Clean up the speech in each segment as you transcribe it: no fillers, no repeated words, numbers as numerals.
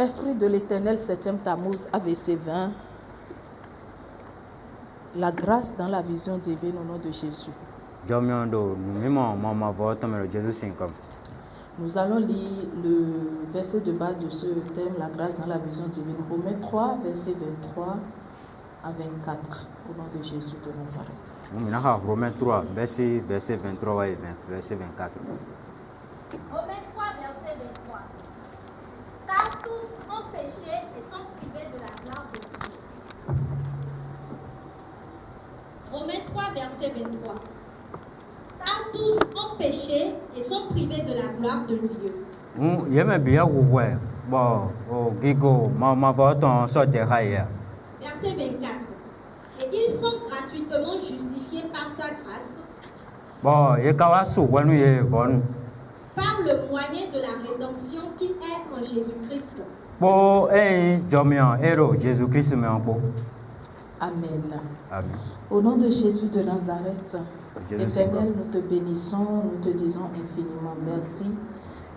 Esprit de l'Éternel, 7e Tammuz, verset 20. La grâce dans la vision divine au nom de Jésus. Nous allons lire le verset de base de ce thème, la grâce dans la vision divine. Romains 3, verset 23 à 24, au nom de Jésus de Nazareth. Romains 3, verset 23 et verset 24. Romains 3, verset 23. Car tous ont péché et sont privés de la gloire de Dieu. Romains 3, verset 23. Car tous ont péché et sont privés de la gloire de Dieu. Verset 24. Et ils sont gratuitement justifiés par sa grâce, par le moyen de la rédemption qui est en Jésus-Christ. Amen. Amen. Au nom de Jésus de Nazareth, Éternel, nous te bénissons, nous te disons infiniment merci.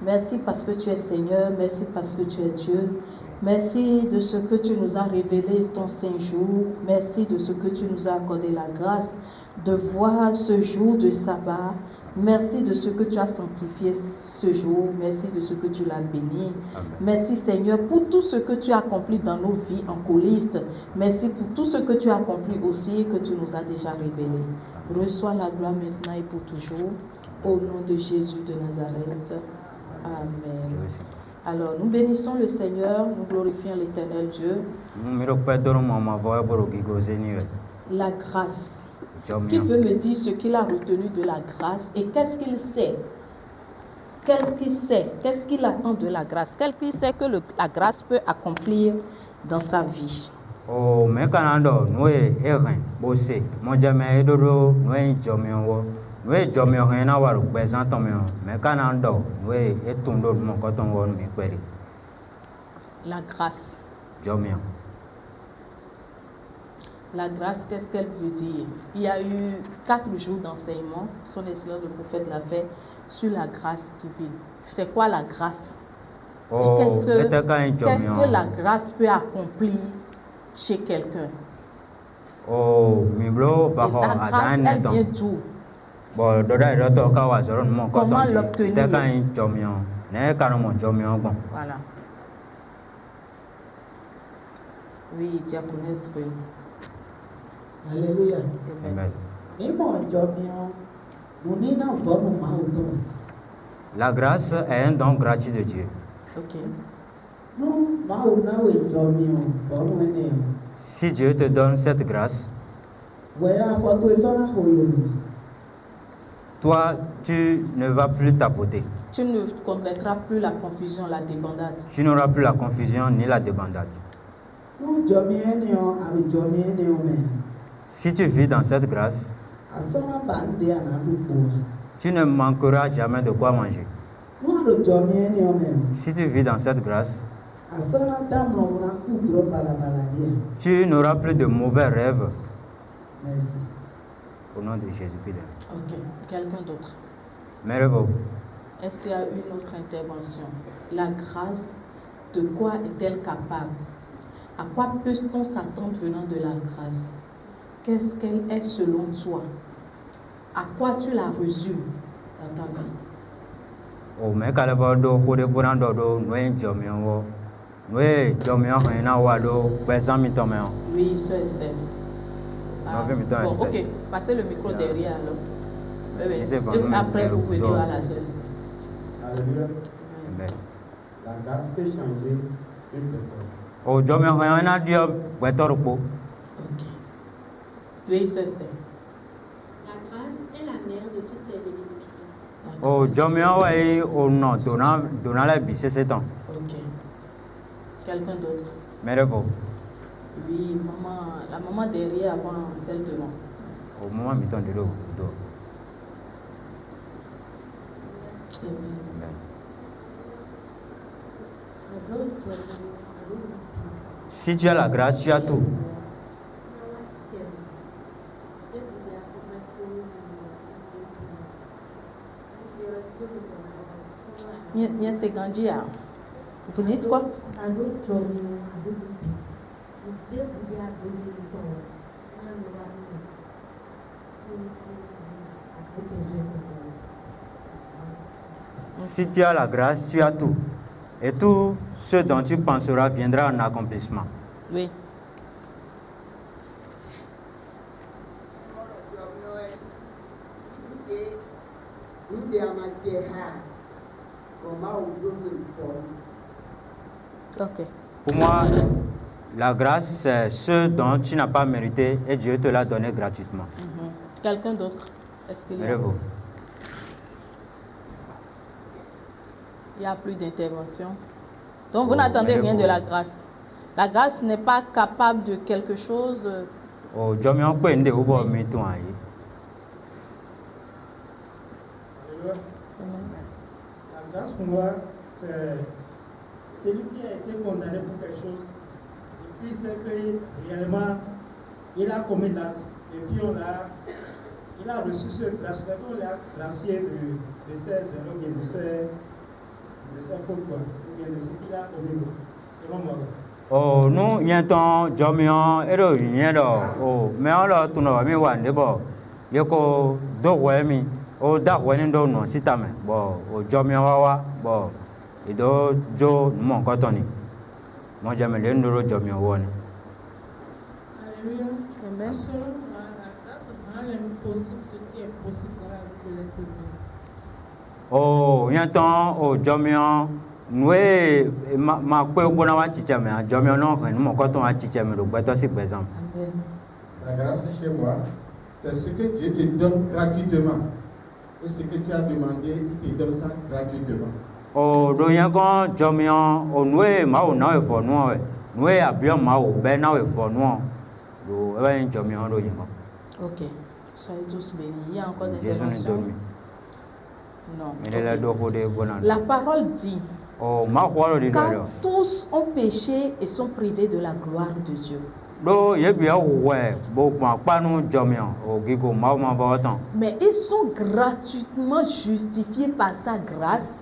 Merci parce que tu es Seigneur, merci parce que tu es Dieu. Merci de ce que tu nous as révélé ton saint jour. Merci de ce que tu nous as accordé la grâce de voir ce jour de sabbat. Merci de ce que tu as sanctifié ce jour. Merci de ce que tu l'as béni. Amen. Merci Seigneur pour tout ce que tu as accompli dans nos vies en coulisses. Merci pour tout ce que tu as accompli aussi et que tu nous as déjà révélé. Reçois la gloire maintenant et pour toujours. Au nom de Jésus de Nazareth. Amen. Alors, nous bénissons le Seigneur, nous glorifions l'Éternel Dieu. La grâce. Qui veut me dire ce qu'il a retenu de la grâce et qu'est-ce qu'il sait? Qu'est-ce qu'il attend de la grâce? Qu'est-ce qu'il sait que la grâce peut accomplir dans sa vie? Oh, mais quand on est bossé, mon jamais we jomio hena waru bezan tomio me kanando we etundo mo koton won mi kweri. La grâce. Jomio. La grâce, qu'est-ce qu'elle veut dire? Il y a eu 4 jours d'enseignement, son excellence le prophète l'a fait, sur la grâce divine. C'est quoi la grâce? Oh, qu'est-ce que la grâce peut accomplir chez quelqu'un? Oh, mi blo la grâce, elle vient d'où? Comment l'obtenir? Voilà. Oui, diaconesse. Alléluia. Amen. La grâce est un don gratuit de Dieu. Ok. Si Dieu te donne cette grâce, toi, tu ne vas plus tapoter. Tu ne connaîtras plus la confusion, la débandade. Tu n'auras plus la confusion ni la débandade. Si tu vis dans cette grâce, tu ne manqueras jamais de quoi manger. Si tu vis dans cette grâce, tu n'auras plus de mauvais rêves. Merci. Au nom de Jésus-Christ. Ok. Quelqu'un d'autre? Merveilleux. Est-ce qu'il y a une autre intervention? La grâce, de quoi est-elle capable? À quoi peut-on s'attendre venant de la grâce? Qu'est-ce qu'elle est selon toi? À quoi tu la résumes dans ta vie? Oh, mais quand elle va do pour do Oui, sœur Esther. Bon, ok, passez le micro derrière alors. Oui. Et après, vous venez à la sœur Esther. Alléluia. La grâce peut changer une personne. Oh, Ok. Oui, sœur Esther. La grâce est la mère de toutes les bénédictions. Oh, Ok. Quelqu'un d'autre? Merveilleux. Oui, maman, la maman derrière avant celle devant. Au moment mi de l'eau. Amen. Si tu as la grâce, tu as tout. Nye se gandia. Vous dites quoi? Si tu as la grâce, tu as tout. Et tout ce dont tu penseras viendra en accomplissement. Oui. Ok. Pour moi, la grâce, c'est ce dont tu n'as pas mérité et Dieu te l'a donné gratuitement. Quelqu'un d'autre? Est-ce qu'il y a... Bravo. Il n'y a plus d'intervention. Donc vous n'attendez rien de la grâce. La grâce n'est pas capable de quelque chose. La grâce pour moi, c'est celui qui a été condamné pour quelque chose. Et puis c'est que réellement, il a commis l'acte. Et puis il a reçu ce grâce. On l'a gracié de ses erreurs, de ses fautes, quoi. Ou bien de ce qu'il a commis, selon moi. Oh, nous, il y a un temps, Jomion, et le Yélo, oh, mais on l'a tout nommé, one, de bon. Yoko, do wemi, oh, da weni do no, si tame, bon, oh, Jomion wawa, bon, et do Jo, mon cotoni. Moi, j'aime les nourros Jomion one. Alléluia. Amen. Selon moi, la grâce rend l'impossible ce qui est possible dans la vie de l'être humain. Oh, il y a un temps, oh, Jomion. Nous, ma quoi au bon à Tichame, Jomion, non, mon coton à Tichame, le boîte aussi, par exemple. La grâce chez moi, c'est ce que Dieu te donne gratuitement. Et ce que tu as demandé, il te donne ça gratuitement. Oh, donc il y a quand Jomion, oh, nous, ma ou non, il faut nous, nous, à bien ma ou ben, non, il faut nous. Le Jomion, Ok. Soyez tous bénis. Il y a encore des Jésus nous interventions? donne. Non. Mais il a d'autres bonheur. La parole dit Oh, ma foi, le car leader. tous ont péché et sont privés de la gloire de Dieu. Do ye bien ouais, bon, pas nous Jomion, au Gigo, ma va autant. Mais ils sont gratuitement justifiés par sa grâce,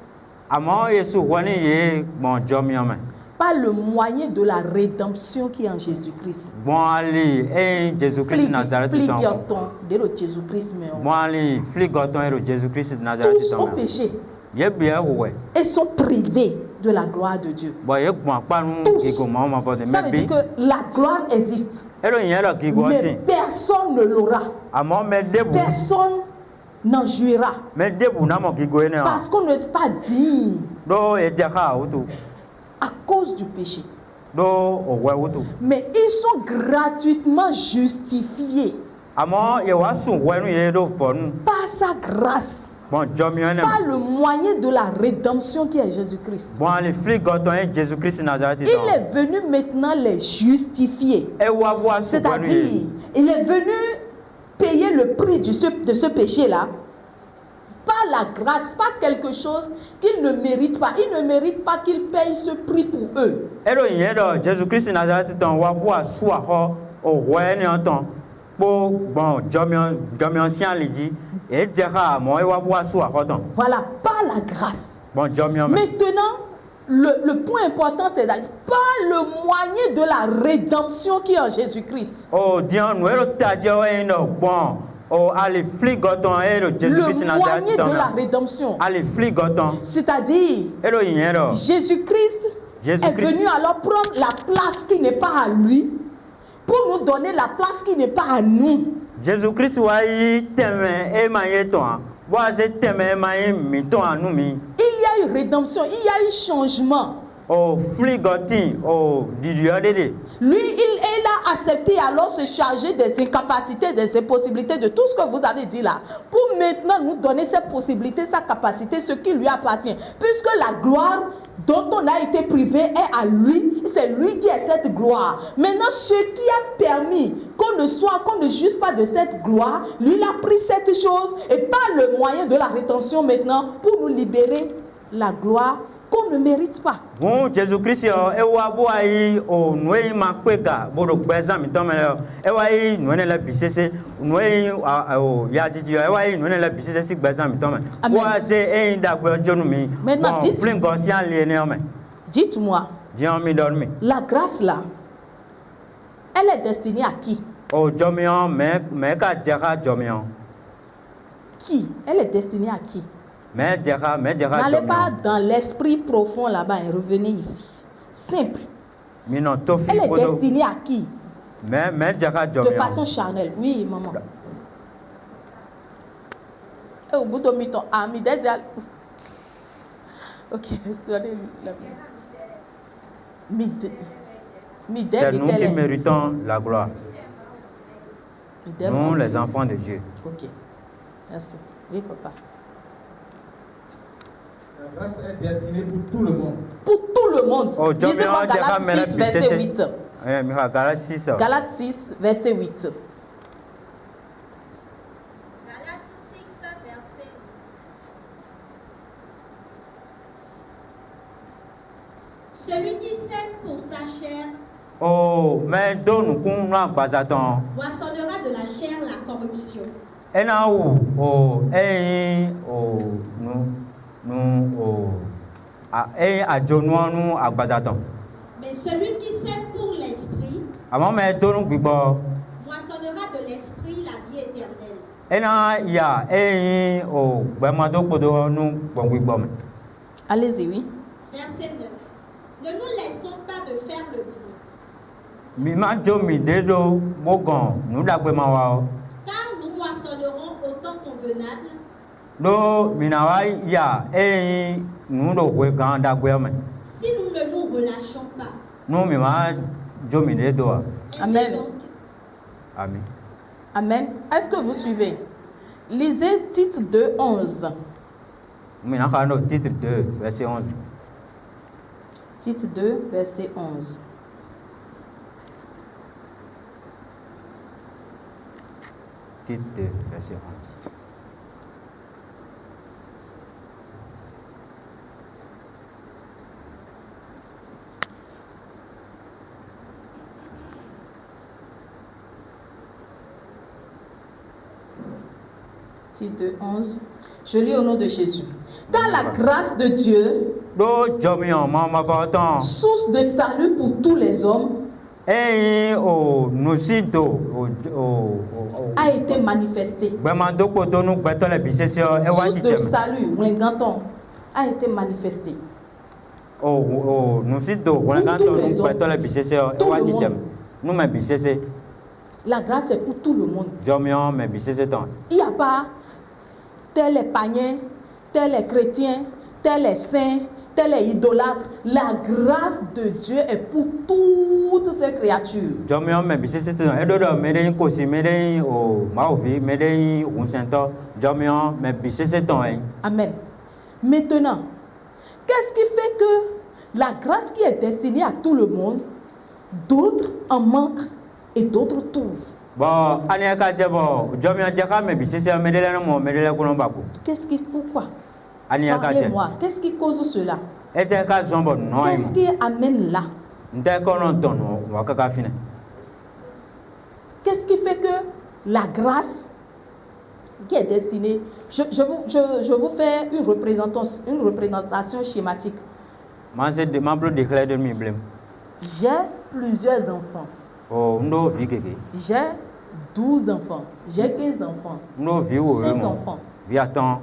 Amant, Yesu, Wani, ye, bon, Jomion, mais. par le moyen de la rédemption qui est en Jésus-Christ. Bon, Ali, et Jésus-Christ de Nazareth, Fligoton de le Jésus-Christ, mais bon, Ali, Fligoton et le Jésus-Christ de Nazareth. tous ont péché Ye bien ouais. et sont privés de la gloire de Dieu. Bon, ye, pas nous, Gigo, ma va de Ça veut dire que la gloire existe, mais personne ne l'aura. Amant, mais debout. Personne n'en jouira. Mais debout, n'a mon Gigo, Parce qu'on n'est pas digne do et Jaka, ou tout. à cause du péché. Do, oh, ouais, ou tout. Mais ils sont gratuitement justifiés Amant, ye was son, ouais, nous, ye do fon. par sa grâce, Bon, Jomion, par le moyen de la rédemption qui est Jésus-Christ. bon, les Fligoton et Jésus-Christ de Nazareth. Il est venu maintenant les justifier. Et ou avoir C'est-à-dire, il est venu payer le prix de ce péché-là par la grâce, pas quelque chose qu'ils ne méritent pas. Ils ne méritent pas qu'ils payent ce prix pour eux. Et Jésus-Christ de Nazareth, on va voir soit au roi et en temps. Bon, Jomion, ancien, il dit, et Jaka, moi, il va voir soit Voilà, par la grâce. bon, Jomion. Maintenant, le point important, c'est par le moyen de la rédemption qui est en Jésus-Christ. Oh, Dieu, nous, le tadio est bon. Oh, allez, Fligoton et le Jésus-Christ de Le Nazareth. moyen de la rédemption. Allez, Fligoton. C'est-à-dire, Jésus-Christ est venu alors prendre la place qui n'est pas à lui pour nous donner la place qui n'est pas à nous. Jésus-Christ wa yi teme e ma ye ton. Wa se teme ma yi mi ton anu mi. Il y a eu rédemption, il y a eu changement. Oh, Fligotin, oh, Didiodede. Lui, il a accepté alors se charger des incapacités, des impossibilités, de tout ce que vous avez dit là, pour maintenant nous donner ses possibilités, sa capacité, ce qui lui appartient. Puisque la gloire dont on a été privé est à lui, c'est lui qui a cette gloire. Maintenant, ce qui a permis qu'on ne juge pas de cette gloire, lui, il a pris cette chose et par le moyen de la rétention maintenant pour nous libérer la gloire qu'on ne mérite pas. Bon, Jésus-Christ, e wa bo ayi o noyi ma kweka bodo gbeza mi ton mele e wa yi none la bisese noyi o ya jiji e wa yi none la bisese si gbeza mi ton me wa se e da gbe jonu mi. Maintenant, dites, flingo si an le ne o me. Dites-moi, Dieu mi dormi. la grâce là, elle est destinée à qui? O jomion me ka jaka jomion. Qui? Elle est destinée à qui? Me jaka N'allez pas jomion. dans l'esprit profond là-bas et revenez ici. Simple. Mi non tofi Elle est podo. destinée à qui? Me jaka De jomion. façon charnelle. Oui, maman. Et au bout de mi temps, ami désert. Ok, donnez-lui la C'est nous qui méritons la gloire. Nous, les enfants de Dieu. Ok, merci. Oui, papa. La grâce est destinée pour tout le monde. Pour tout le monde. Oh, Lisez-moi Galates 6, verset 8. Galates 6. Galates 6, verset 8. Galates 6, verset 8. Celui qui sème pour sa chair Oh, mais donne nous qu'on bazaton. moissonnera de la chair la corruption. Et là où, à Jonois nous à bazaton. Mais celui qui sème pour l'esprit Avant, mais donne nous moissonnera de l'esprit la vie éternelle. et là, il y a Allez-y, oui. Verset 9. Ne nous laissons pas de faire le bien, Mima jomi dedo mogon nous dagbe mawao. car nous moissonnerons au temps convenable Do minawa ya nous do we gan dagbe me. si nous ne nous relâchons pas. Nous mima jomi dedo. Ainsi Amen. donc, Amen. Amen. Est-ce que vous suivez? Lisez Tite 2, 11. Mina kano titre 2 verset 11. Tite 2, verset 11. Titre 2 verset 11. Tite 2, 11. Je lis au nom de Jésus. Car la grâce de Dieu, Do jomi on mama faton. source de salut pour tous les hommes, Nous sito a été manifestée. Bema doko do nous beto le bisesio e wa Source de titem. salut, Wenganton, a été manifestée. Nous sito wanganto nous beto le bisesio e wa titem. Nous me bisese La grâce est pour tout le monde. jomi on me bisese ton. Il n'y a pas tel est païen, tel est chrétien, tel est saint, tel est idolâtre. La grâce de Dieu est pour toutes ces créatures. Jomi on me bisese ton. E do do me den kosi me den o maovi me den unsento. Jomi on me bisese ton. Amen. Maintenant, qu'est-ce qui fait que la grâce qui est destinée à tout le monde, d'autres en manquent et d'autres trouvent? Bon, ane ka jebo jomi on jaka me bisese me dele no mo me dele ko no bako. Pourquoi? Ane ka je. Parlez-moi. Qu'est-ce qui cause cela? E te ka zombo no Qu'est-ce qui amène là? Nte ko non ton wa ka fine. Qu'est-ce qui fait que la grâce qui est destinée, je vous fais une représentation schématique. Manse de mablo déclare de mi blem. J'ai plusieurs enfants. Oh, ndo vi keke. J'ai 12 enfants. J'ai 15 enfants. Ndo vi wo 5 enfants. Vi attend.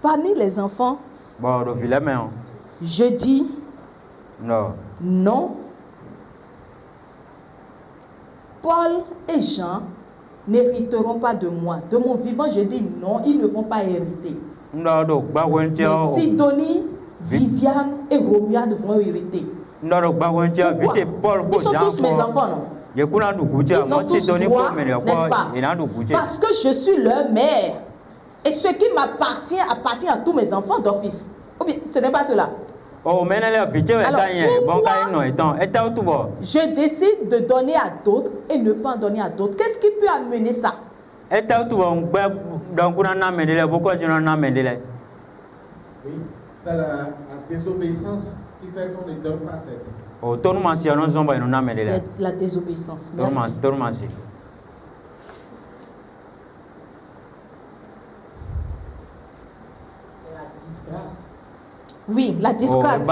Parmi les enfants, Bon, do vi le men. je dis Non. non. Paul et Jean n'hériteront pas de moi. De mon vivant, je dis non, ils ne vont pas hériter. Ndo do gba wentio. Mais Sidonie, Viviane et Romuald vont hériter. Ndo do gba wentio vite Paul Ils go sont tous mes enfants, non? Je kuna du kuja Ils ont mo si tous doni droit, ko me le n'est-ce ko pas? ina du kuja. Parce que je suis leur mère. Et ce qui m'appartient appartient à tous mes enfants d'office. Ou bien, ce n'est pas cela. Oh, menele vite we Alors, gagné. Bon pourquoi? ka no etan. Eta tout bo. Je décide de donner à d'autres et ne pas en donner à d'autres. Qu'est-ce qui peut amener ça? Eta tout bon gbe donc kuna na me dele boko jona na me dele. Oui, c'est la désobéissance qui fait qu'on ne donne pas cette. Oh, ton mansi non zomba no na me dele. La désobéissance. Ton Merci. mansi. C'est la disgrâce. Oui, la disgrâce.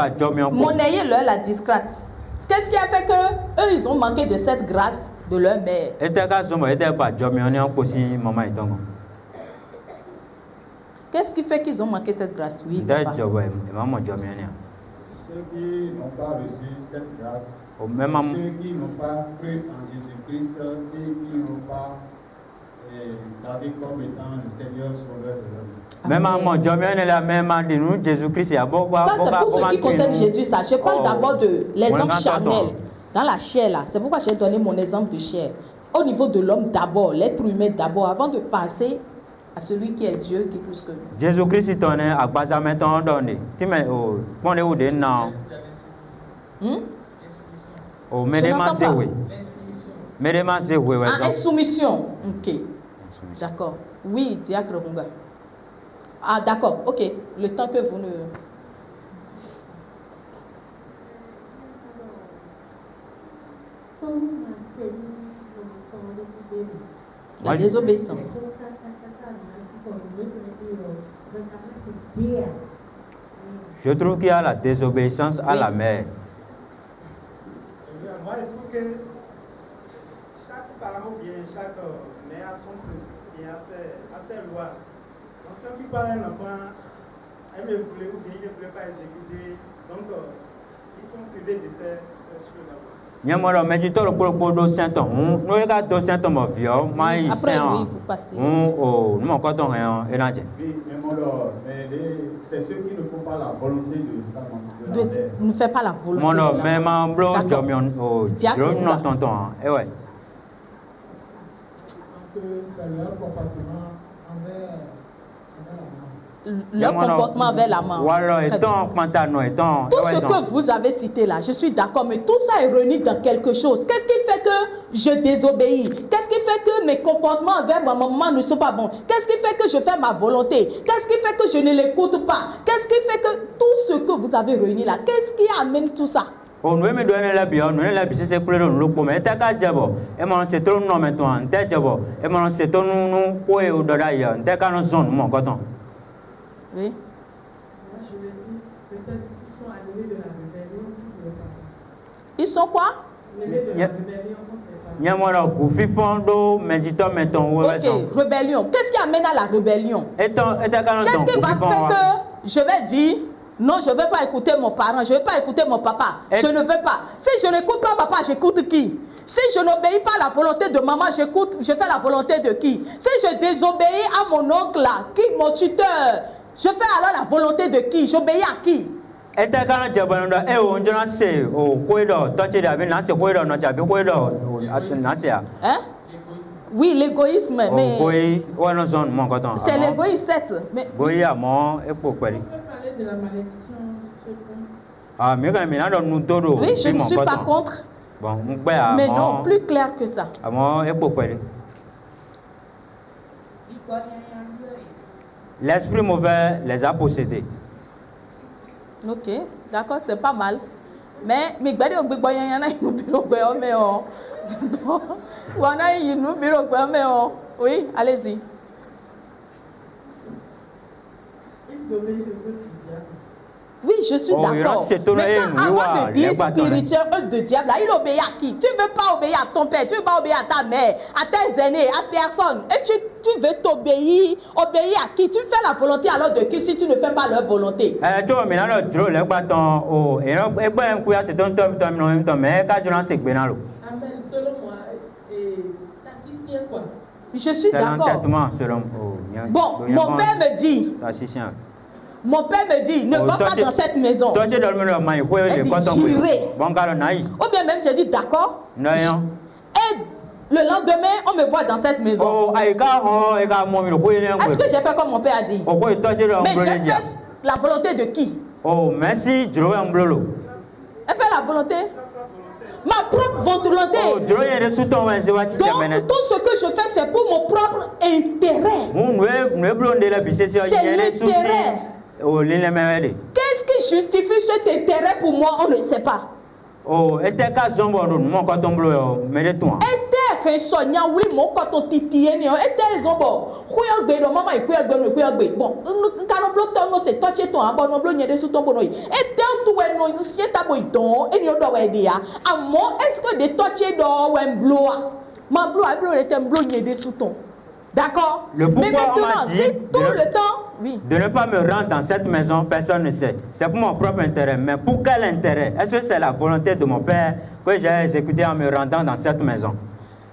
Monnayer leur la disgrâce. Qu'est-ce qui a fait que eux ils ont manqué de cette grâce de leur mère? Qu'est-ce qui fait qu'ils ont manqué cette grâce? Oui, papa. Ceux qui n'ont pas reçu cette grâce, ceux qui n'ont pas cru en Jésus-Christ et qui n'ont pas gardé comme étant le Seigneur Sauveur de leur vie. Même Jésus-Christ, ça c'est pour ce qui concerne Jésus, ça. Je parle d'abord de l'exemple charnel. Dans la chair là, c'est pourquoi j'ai donné mon exemple de chair. Au niveau de l'homme d'abord, l'être humain d'abord, avant de passer à celui qui est Dieu, qui est plus que nous. Jésus-Christ est à Bazameton donné. Tu mets au point où des noms. Oh, insoumission. Ok. D'accord. Oui, diacre Runga. Ah, d'accord. Ok. Le temps que vous ne. La désobéissance. Je trouve qu'il y a la désobéissance à la mère. Moi, il faut que chaque parent ou bien chaque mère a son principe et a ses lois. Donc, quand tu parles à un enfant, elle ne voulait ou bien il ne voulait pas exécuter. Donc, ils sont privés de ces choses-là. Nyamoro medito le polo sainton no ega do sainton mo vio mai saint oh no ko ton hein enaje oui mais c'est ceux qui ne font pas la volonté de sa maman ne fait pas la volonté mono mais mamblo jomion oh dro no tonton eh ouais parce que c'est leur comportement envers leur comportement avec la maman. Tout ce que vous avez cité là, je suis d'accord, mais tout ça est réuni dans quelque chose. Qu'est-ce qui fait que je désobéis? Qu'est-ce qui fait que mes comportements envers ma maman ne sont pas bons? Qu'est-ce qui fait que je fais ma volonté? Qu'est-ce qui fait que je ne l'écoute pas? Qu'est-ce qui fait que tout ce que vous avez réuni là, qu'est-ce qui amène tout ça? On nous met donner la bio, nous la bise c'est pour le loco, mais t'as qu'à jabo, et mon c'est trop non maintenant, t'es jabo, et mon c'est ton nous, quoi ou de d'ailleurs, t'es qu'à nous son, mon coton. Oui. Moi, je me dis, peut-être qu'ils sont animés de la rébellion contre les parents. Ils sont quoi? Animés de la rébellion contre les parents. Ok, rébellion. Qu'est-ce qui amène à la rébellion? Qu'est-ce qui va faire que je vais dire, non, je ne vais pas écouter mon parent, je ne vais pas écouter mon papa, je ne veux pas. Si je n'écoute pas papa, j'écoute qui? Si je n'obéis pas à la volonté de maman, je fais la volonté de qui? Si je désobéis à mon oncle là, qui mon tuteur, je fais alors la volonté de qui? J'obéis à qui? Hein? Oui, l'égoïsme, mais c'est l'égoïsme, certes. Mais... On peut parler de la malédiction. Oui, je ne suis pas contre. Mais non, plus clair que ça. L'esprit mauvais les a possédés. Ok, d'accord, c'est pas mal. Mais oui, allez-y. Ils obéissent aux autres du diable. Oui, je suis d'accord. Mais avant de dire spirituel, œuvre de diable, là, il obéit à qui? Tu ne veux pas obéir à ton père, tu ne veux pas obéir à ta mère, à tes aînés, à personne. Et tu veux t'obéir. Obéir à qui? Tu fais la volonté alors de qui si tu ne fais pas leur volonté? Amen. Selon moi, tacitien quoi? Je suis d'accord. Bon, mon père me dit. Mon père me dit, ne va pas dans cette maison. Elle dit, j'irai. Ou bien même, j'ai dit, d'accord. Et le lendemain, on me voit dans cette maison. Est-ce que j'ai fait comme mon père a dit? Mais j'ai fait la volonté de qui? Oh, merci, Elle fait la volonté? Ma propre volonté. Donc, tout ce que je fais, c'est pour mon propre intérêt. C'est l'intérêt. Qu'est-ce qui justifie cet intérêt pour moi? On ne sait pas. Oh, que so nya wuli mo ko to titi eni o ete zombo kuya gbe do mama kuya gbe no kuya gbe bon kanu blo to no se touch to abo no blo nyede su to bono ete tu we no sieta boy don eni o do we dia amo est-ce que de touch do we blo ma blo a blo ete blo nyede su ton. D'accord. Mais maintenant, c'est tout le temps, oui. De ne pas me rendre dans cette maison, personne ne sait. C'est pour mon propre intérêt. Mais pour quel intérêt? Est-ce que c'est la volonté de mon père que j'ai exécutée en me rendant dans cette maison?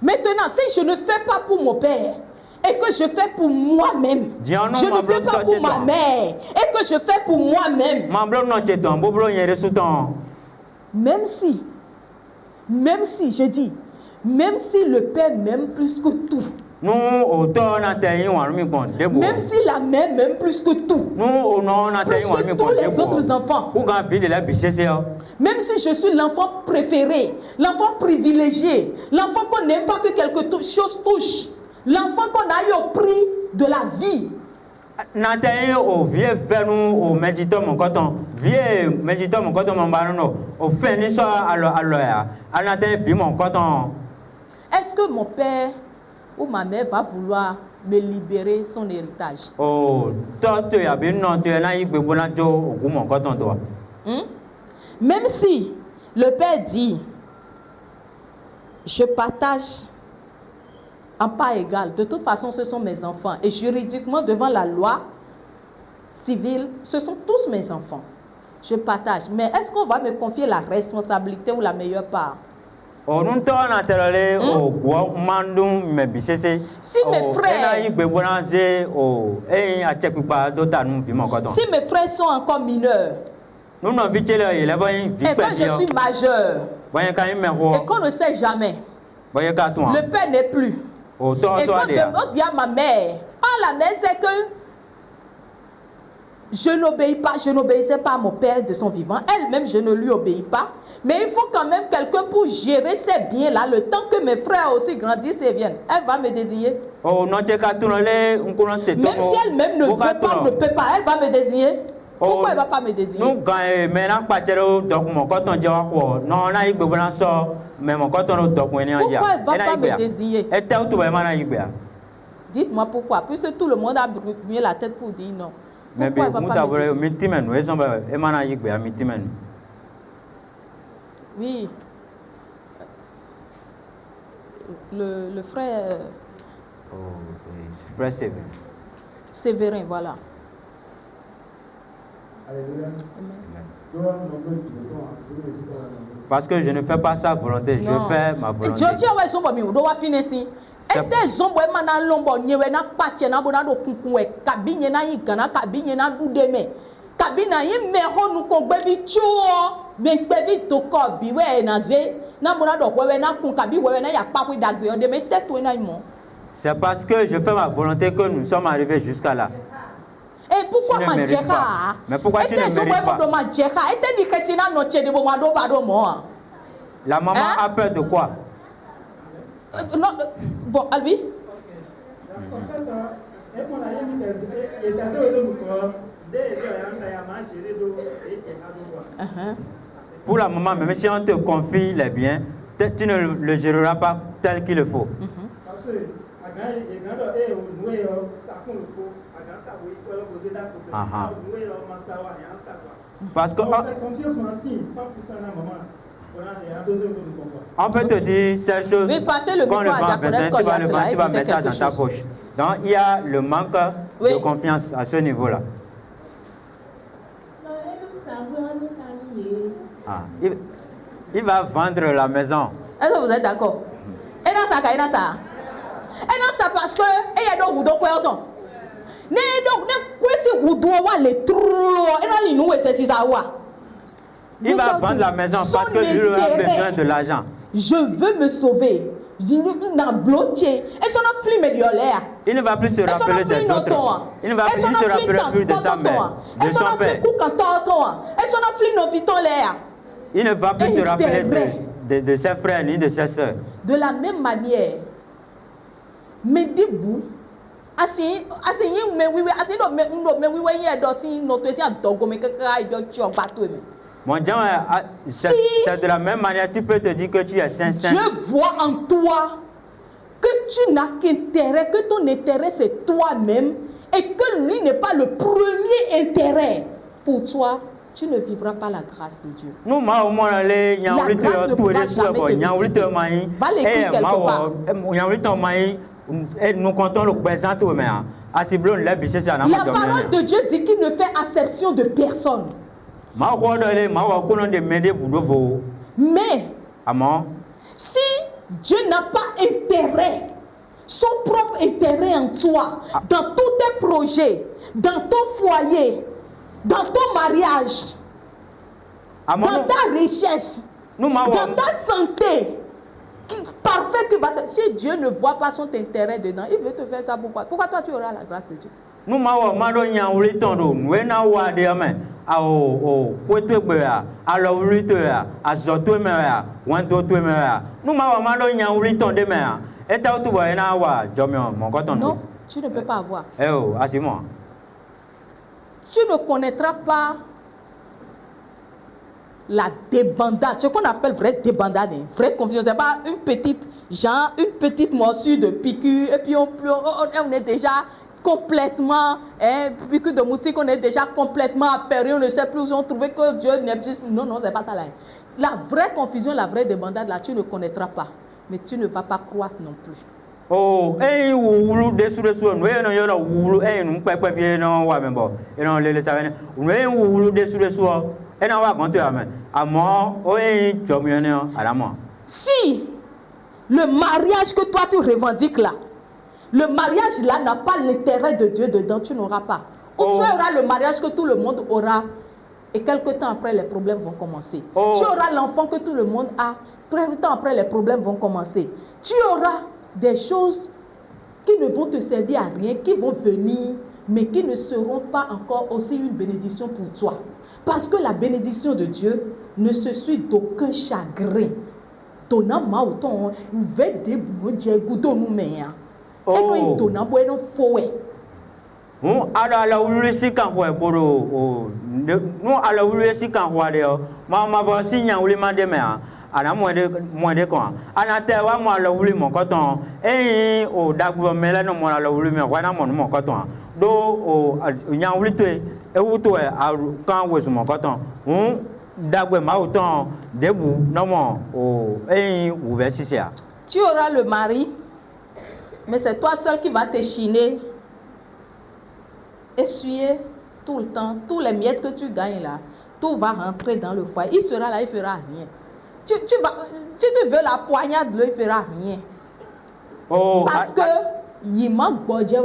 Maintenant, si je ne fais pas pour mon père et que je fais pour moi-même, je ne fais pas pour ma mère et que je fais pour moi-même, même si, je dis, même si le père m'aime plus que tout, même si la mère m'aime plus que tout, plus que tous les autres enfants, même si je suis l'enfant préféré, l'enfant privilégié, l'enfant qu'on n'aime pas que quelque chose touche, l'enfant qu'on a eu au prix de la vie. Est-ce que mon père ou ma mère va vouloir me libérer son héritage? Même si le père dit, je partage en part égale, de toute façon ce sont mes enfants et juridiquement devant la loi civile, ce sont tous mes enfants. Je partage. Mais est-ce qu'on va me confier la responsabilité ou la meilleure part? Si mes frères sont encore mineurs, et quand je suis majeur, et qu'on ne sait jamais, le père n'est plus, et quand on dit à ma mère, la mère c'est que je n'obéissais pas à mon père de son vivant, elle-même je ne lui obéis pas, mais il faut quand même quelqu'un pour gérer ces biens-là, le temps que mes frères aussi grandissent et viennent. Elle va me désigner. Même si elle-même ne veut pas, ne peut pas, elle va me désigner. Pourquoi elle ne va pas me désigner? Pourquoi elle ne va pas me désigner? Dites-moi pourquoi. Puisque tout le monde a brûlé la tête pour dire non. Pourquoi elle va pas me désigner? Oui. Le frère... frère Séverin. Séverin, voilà. Parce que je ne fais pas sa volonté, je fais ma volonté. C'est parce que je fais ma volonté que nous sommes arrivés jusqu'à là. Et pourquoi Mandjeka? Mais pourquoi tu ne mérites pas? La maman a peur de quoi? Non, bon, Alvi? Pour la maman, même si on te confie les biens, tu ne le géreras pas tel qu'il le faut. Parce que on peut te dire ces choses. Oui, passez le micro à Japonais, tu vas le vendre, tu vas mettre ça dans ta poche. Donc il y a le manque de confiance à ce niveau-là. Il va vendre la maison. Est-ce que vous êtes d'accord? Et dans ça, parce que il y a donc vous quoi il va vendre la maison parce que lui a besoin de l'argent. Je veux me sauver. Il ne va plus se rappeler des autres. Il ne va plus se rappeler plus de sa mère, de son père. Il ne va plus se rappeler de ses frères ni de ses soeurs. De la même manière, mais debout, c'est de la même manière, tu peux te dire que tu es sincère. Je vois en toi tu n'as qu'intérêt, que ton intérêt c'est toi-même et que lui n'est pas le premier intérêt pour toi, tu ne vivras pas la grâce de Dieu. La grâce ne pourra jamais te visiter. Va l'écrire quelque part. La parole de Dieu dit qu'il ne fait acception de personne. Mais si Dieu n'a pas intérêt, son propre intérêt en toi, dans tous tes projets, dans ton foyer, dans ton mariage, dans ta richesse, dans ta santé, parfait que si Dieu ne voit pas son intérêt dedans, il veut te faire ça pourquoi? Pourquoi toi tu auras la grâce de Dieu? Non, tu ne peux pas avoir. Tu ne connaîtras pas la débandade, ce qu'on appelle vraie débandade, vraie confusion. C'est pas une petite morsure de piqûre, et puis on est déjà complètement, piqûre de moustique, on est déjà complètement apeuré, on ne sait plus où on trouve que Dieu n'existe. Non, c'est pas ça là. La vraie confusion, la vraie débandade, là, tu ne connaîtras pas, mais tu ne vas pas croître non plus. Oh, si le mariage que toi tu revendiques là, le mariage là n'a pas l'intérêt de Dieu dedans, tu n'auras pas. Ou tu auras le mariage que tout le monde aura, et quelque temps après les problèmes vont commencer. Tu auras l'enfant que tout le monde a, quelque temps après les problèmes vont commencer. Tu auras des choses qui ne vont te servir à rien, qui vont venir, mais qui ne seront pas encore aussi une bénédiction pour toi. Parce que la bénédiction de Dieu ne se suit d'aucun chagrin. Donnant ma autant, vous faites des boulots, Dieu goûte nous meilleur. Et nous donnons pour nous fouet. Alors la oulisi quand ouais pour nous alors oulisi quand ouais d'ailleurs maman va signer ou les mandements ala moins de quoi ala te wa moi la ouli mon coton et au dagou mela no moi la ouli mais voilà mon coton do o nya ouli te et ou toi quand ouais mon coton on dagou ma autant debout non mon o et ou versicia. Tu auras le mari, mais c'est toi seul qui va te chiner, essuyer tout le temps, tous les miettes que tu gagnes là, tout va rentrer dans le foyer. Il sera là, il fera rien. Tu te veux la poignade, il ne fera rien. Parce que il manque bon Dieu,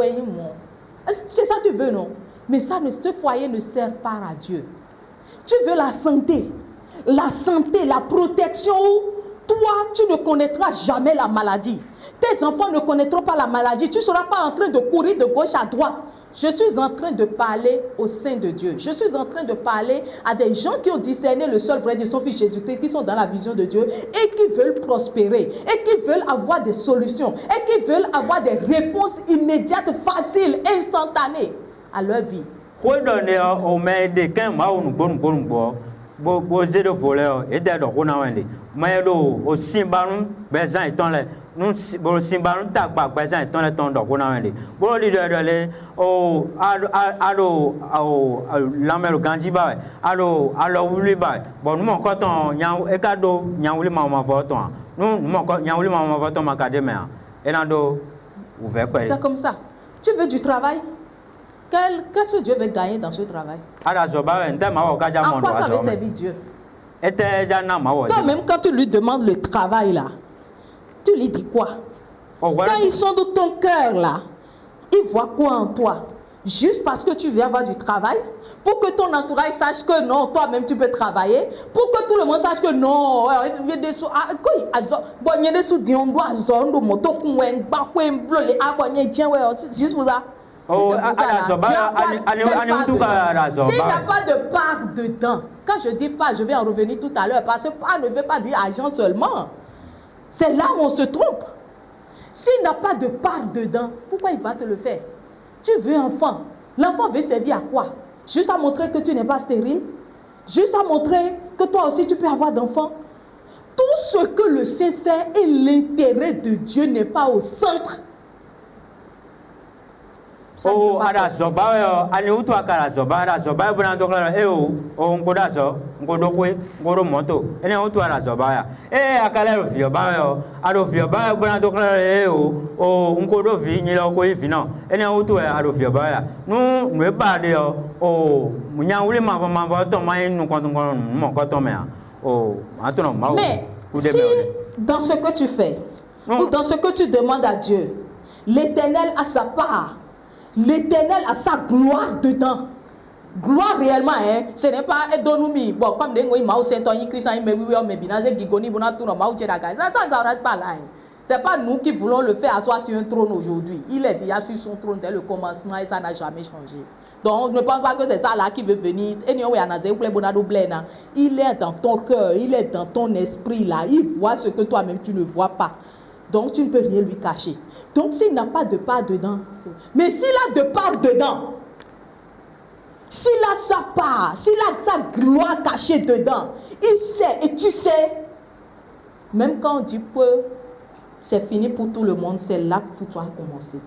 c'est ça que tu veux, non? Mais ça, ce foyer ne sert pas à Dieu. Tu veux la santé, la protection. Toi, tu ne connaîtras jamais la maladie. Tes enfants ne connaîtront pas la maladie. Tu ne seras pas en train de courir de gauche à droite. Je suis en train de parler au sein de Dieu. Je suis en train de parler à des gens qui ont discerné le seul vrai de son Fils Jésus-Christ, qui sont dans la vision de Dieu et qui veulent prospérer, et qui veulent avoir des solutions, et qui veulent avoir des réponses immédiates, faciles, instantanées à leur vie. Bosé de voleur et d'aide au Ronawende. Maïlo au Simbalum, Bézin et Tonle. Nous, au Simbalum, Takba, Bézin et Tonle, Ton de Ronawende. Bon, leader de l'air, au Lamel Ganjiba, allo, Uliba. Bon, nous, mon coton, Yan Ekado, Yan Uli Mama Voton. Nous, Yan Uli Mama Voton, Macadémia. Et Nando, ouvert quoi. C'est comme ça. Tu veux du travail? Qu'est-ce que Dieu veut gagner dans ce travail? En quoi ça veut servir Dieu? Toi-même, quand tu lui demandes le travail là, tu lui dis quoi? Quand ils sont dans ton cœur là, ils voient quoi en toi? Juste parce que tu veux avoir du travail? Pour que ton entourage sache que non, toi-même tu peux travailler? Pour que tout le monde sache que non, il y a des sous, il y a des sous, on doit zondo moto, c'est juste pour ça. S'il n'a pas de part dedans, quand je dis part, je vais en revenir tout à l'heure, parce que part ne veut pas dire argent seulement. C'est là où on se trompe. S'il n'a pas de part dedans, pourquoi il va te le faire? Tu veux un enfant. L'enfant veut servir à quoi? Juste à montrer que tu n'es pas stérile? Juste à montrer que toi aussi tu peux avoir d'enfants? Tout ce que le Saint fait et l'intérêt de Dieu n'est pas au centre, Oh, ada zoba yo, ani utu akara zoba, ada zoba buna dokla o ngoda zo, ngodo kwe, ngodo moto. Ene utu ada zoba ya. Akala ro fio ba yo, ado fio ba buna dokla o ngodo vi ni lo kwe fi no. Ene utu ado fio ba ya. Nu nwe ba de yo, munya wuli ma to ma nu kontu kono mo ko to me ya. Atono ma o. Mais si dans ce que tu fais, ou dans ce que tu demandes à Dieu, l'Éternel a sa part, l'Éternel a sa gloire dedans. Gloire réellement, hein, ce n'est pas Edonoumi. Bon, comme des gens qui sont en Christ, ils c'est pas nous qui voulons le faire asseoir sur un trône aujourd'hui. Il est déjà sur son trône dès le commencement et ça n'a jamais changé. Donc, ne pense pas que c'est ça là qui veut venir. Il est dans ton cœur, il est dans ton esprit là. Il voit ce que toi-même tu ne vois pas. Donc, tu ne peux rien lui cacher. Donc, s'il n'a pas de part dedans, mais s'il a de part dedans, s'il a sa part, s'il a sa gloire cachée dedans, il sait, et tu sais, même quand on dit que c'est fini pour tout le monde, c'est là que pour toi a commencé.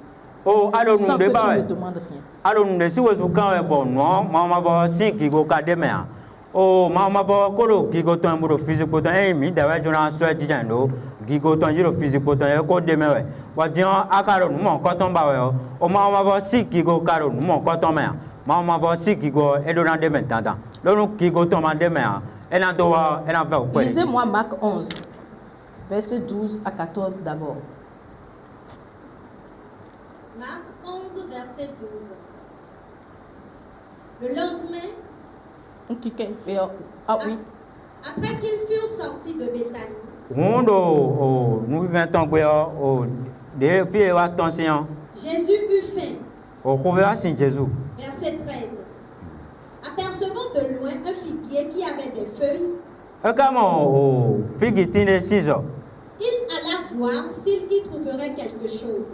Sans que tu ne demandes rien. Alors, nous si vous avez bon, non, maman va si qui go kademea. Maman va kolo qui go ton muro physique pour ton mi d'avoir journal soit disant qui go ton jiro physique pour ton ko demewe. Wa dian akaro nous mon coton ba yo. Maman va si qui go karo nous mon coton me. Maman va si qui go et dans demain tata. Nous qui go ton demain. Elle en doit elle en va quoi. Lisez-moi Marc 11 verset 12 à 14 d'abord. Marc 11, verset 12. Le lendemain, après qu'ils furent sortis de Béthanie, Jésus eut faim. Verset 13. Apercevant de loin un figuier qui avait des feuilles, il alla voir s'il y trouverait quelque chose.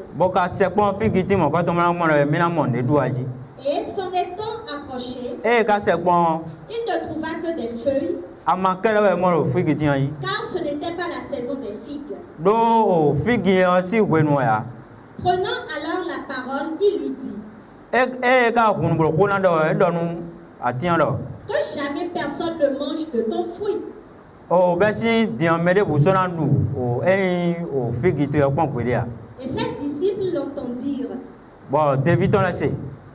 Et s'en étant approché, il ne trouva que des feuilles, car ce n'était pas la saison des figues. Prenant alors la parole, il lui dit que jamais personne ne mange de ton fruit. Et ses disciples l'entendirent.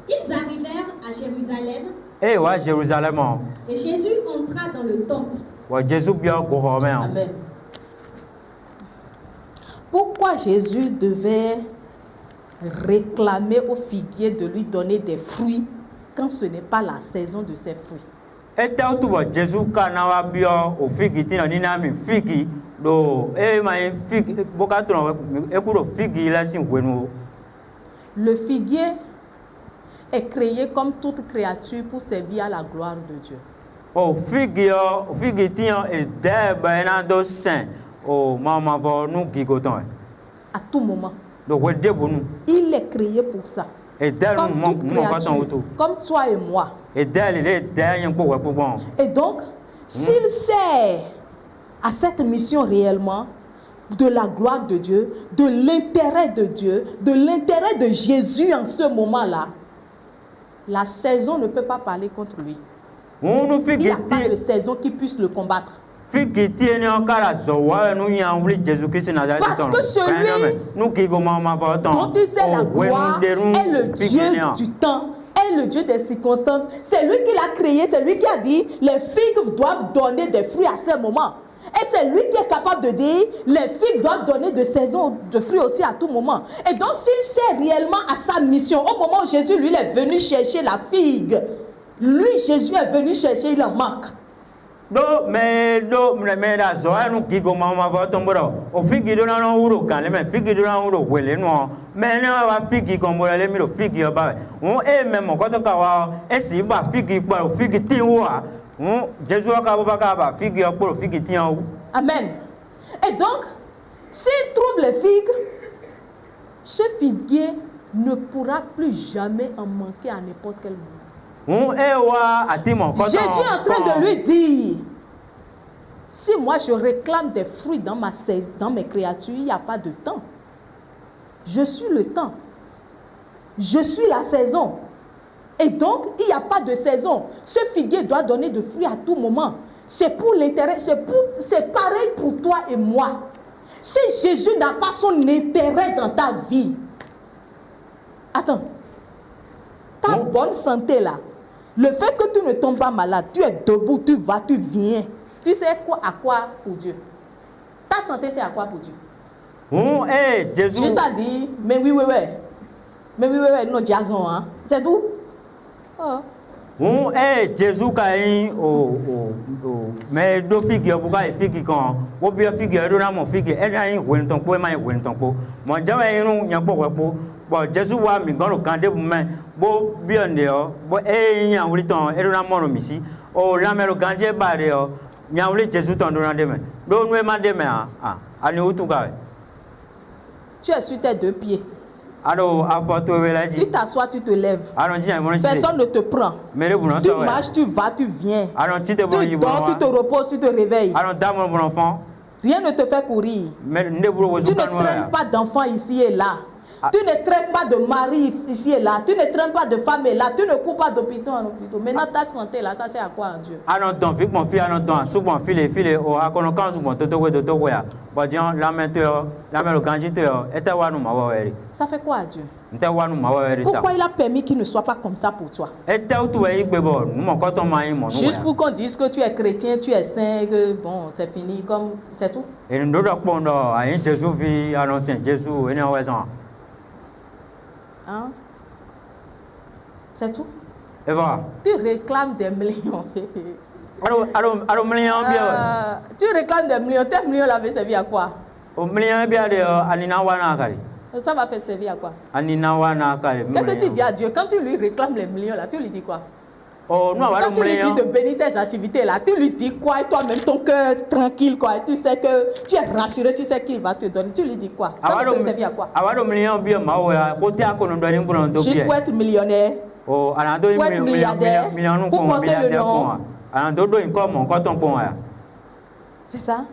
Ils arrivèrent à Jérusalem. Et Jésus entra dans le temple. Amen. Pourquoi Jésus devait réclamer au figuier de lui donner des fruits quand ce n'est pas la saison de ses fruits? Le figuier est créé comme toute créature pour servir à la gloire de Dieu. À tout moment. Il est créé pour ça. Comme toute créature, comme toi et moi. Et donc, s'il sert à cette mission réellement, de la gloire de Dieu, de l'intérêt de Dieu, de l'intérêt de Jésus en ce moment-là, la saison ne peut pas parler contre lui. Il n'y a pas de saison qui puisse le combattre. Parce que celui dont il sait la gloire est le Dieu du temps, est le Dieu des circonstances. C'est lui qui l'a créé, c'est lui qui a dit les figues doivent donner des fruits à ce moment. Et c'est lui qui est capable de dire les figues doivent donner de saison de fruits aussi à tout moment. Et donc s'il sert réellement à sa mission, au moment où Jésus lui est venu chercher la figue, lui Jésus est venu chercher, il en manque. Mais la zoa nous qui commence à voir ton bras. Au figuier de la nourriture, quand les figuiers de la nourriture, les noirs. Mais non, la figuier comme les mille figuier bas. On est même quand on va essayer de figuier pour figuier tioua. Jésus a kababa figuier pour figuier tien. Amen. Et donc, s'il trouve les figues, ce figuier ne pourra plus jamais en manquer à n'importe quel moment. Jésus est en train de lui dire Si moi je réclame des fruits dans mes créatures, il n'y a pas de temps. Je suis le temps. Je suis la saison. Et donc, il n'y a pas de saison. Ce figuier doit donner de fruits à tout moment. C'est pour l'intérêt, c'est pareil pour toi et moi. Si Jésus n'a pas son intérêt dans ta vie, attends, ta bonne santé là, le fait que tu ne tombes pas malade, tu es debout, tu vas, tu viens, tu sais quoi, à quoi pour Dieu? Ta santé, c'est à quoi pour Dieu? Jésus. Juste à dire, mais oui, non, diason, hein. C'est tout. Jésus kai mais do figure buka figure kon wo bi figure do na mo figure e na yin wen ton ko ma yin wen ton ko mo jawe yin yan po wepo bo Jésus wa mi goro kan de bu men bo bi onde o bo yin wuri ton e do na mo ro mi si o la me ro ganje ba de o nya wuri Jésus ton do na de men do nu e ma de men ani utu ka. Tu es sur tes deux pieds. Tu t'assois, tu te lèves. Personne ne te prend. Tu marches, tu vas, tu viens. Tu dors, tu te reposes, tu te réveilles. Rien ne te fait courir. Tu ne traînes pas d'enfants ici et là. Tu ne traînes pas de mari ici et là. Tu ne traînes pas de femme et là. Tu ne cours pas d'hôpital en hôpital. Maintenant, ta santé là, ça c'est à quoi en Dieu? Ça fait quoi à Dieu? Pourquoi il a permis qu'il ne soit pas comme ça pour toi? Juste pour qu'on dise que tu es chrétien, tu es saint, que bon, c'est fini, comme c'est tout? Hein? C'est tout? Tu réclames des millions. Tu réclames des millions. Tes millions l'avaient servi à quoi? Ça va faire servir à quoi? Qu'est-ce que tu dis à Dieu? Quand tu lui réclames les millions là, tu lui dis quoi? Quand tu lui dis de bénir tes activités là, tu lui dis quoi? Et toi-même ton cœur tranquille quoi. Et tu sais que tu es rassuré, tu sais qu'il va te donner. Tu lui dis quoi? Ça va te servir à quoi? Juste pour être millionnaire, pour être milliardaire, pour porter le nom. C'est ça?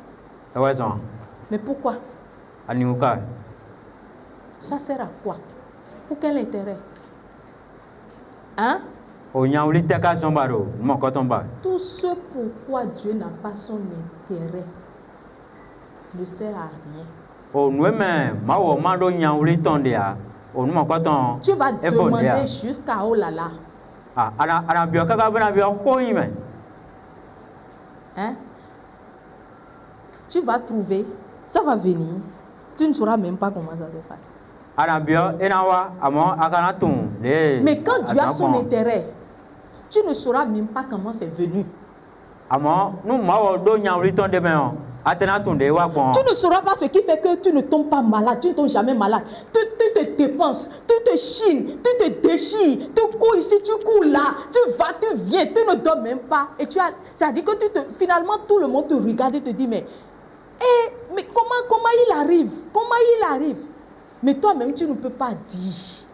Mais pourquoi? Ça sert à quoi? Pour quel intérêt? Hein? Tout ce pourquoi Dieu n'a pas son intérêt ne sert à rien. Tu vas demander jusqu'à oh là là. Hein? Tu vas trouver, ça va venir. Tu ne sauras même pas comment ça se passe. Mais quand Dieu a son intérêt, tu ne sauras même pas comment c'est venu. Tu ne sauras pas ce qui fait que tu ne tombes pas malade, tu ne tombes jamais malade. Tu te dépenses, tu te chines, tu te déchires, tu cours ici, tu cours là, tu vas, tu viens, tu ne dors même pas. Et c'est-à-dire que finalement tout le monde te regarde et te dit mais comment il arrive? Comment il arrive? Mais toi-même tu ne peux pas dire.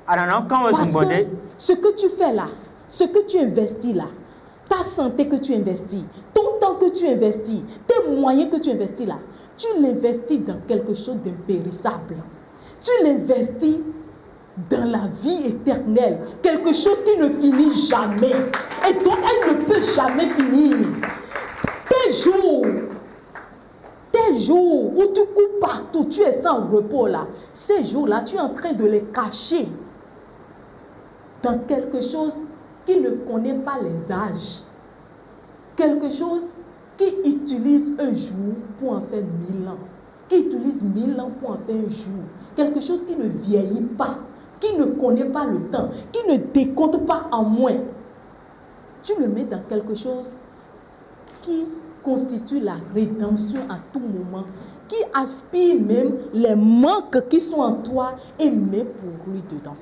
Parce que ce que tu fais là, ce que tu investis là, ta santé que tu investis, ton temps que tu investis, tes moyens que tu investis là, tu l'investis dans quelque chose d'impérissable. Tu l'investis dans la vie éternelle, quelque chose qui ne finit jamais. Et donc elle ne peut jamais finir. Tes jours où tu cours partout, tu es sans repos là, ces jours-là, tu es en train de les cacher dans quelque chose qui ne connaît pas les âges. Quelque chose qui utilise un jour pour en faire 1000 ans. Qui utilise 1000 ans pour en faire un jour. Quelque chose qui ne vieillit pas, qui ne connaît pas le temps, qui ne décompte pas en moins. Tu le mets dans quelque chose qui constitue la rédemption à tout moment, qui aspire même les manques qui sont en toi et met pour lui dedans.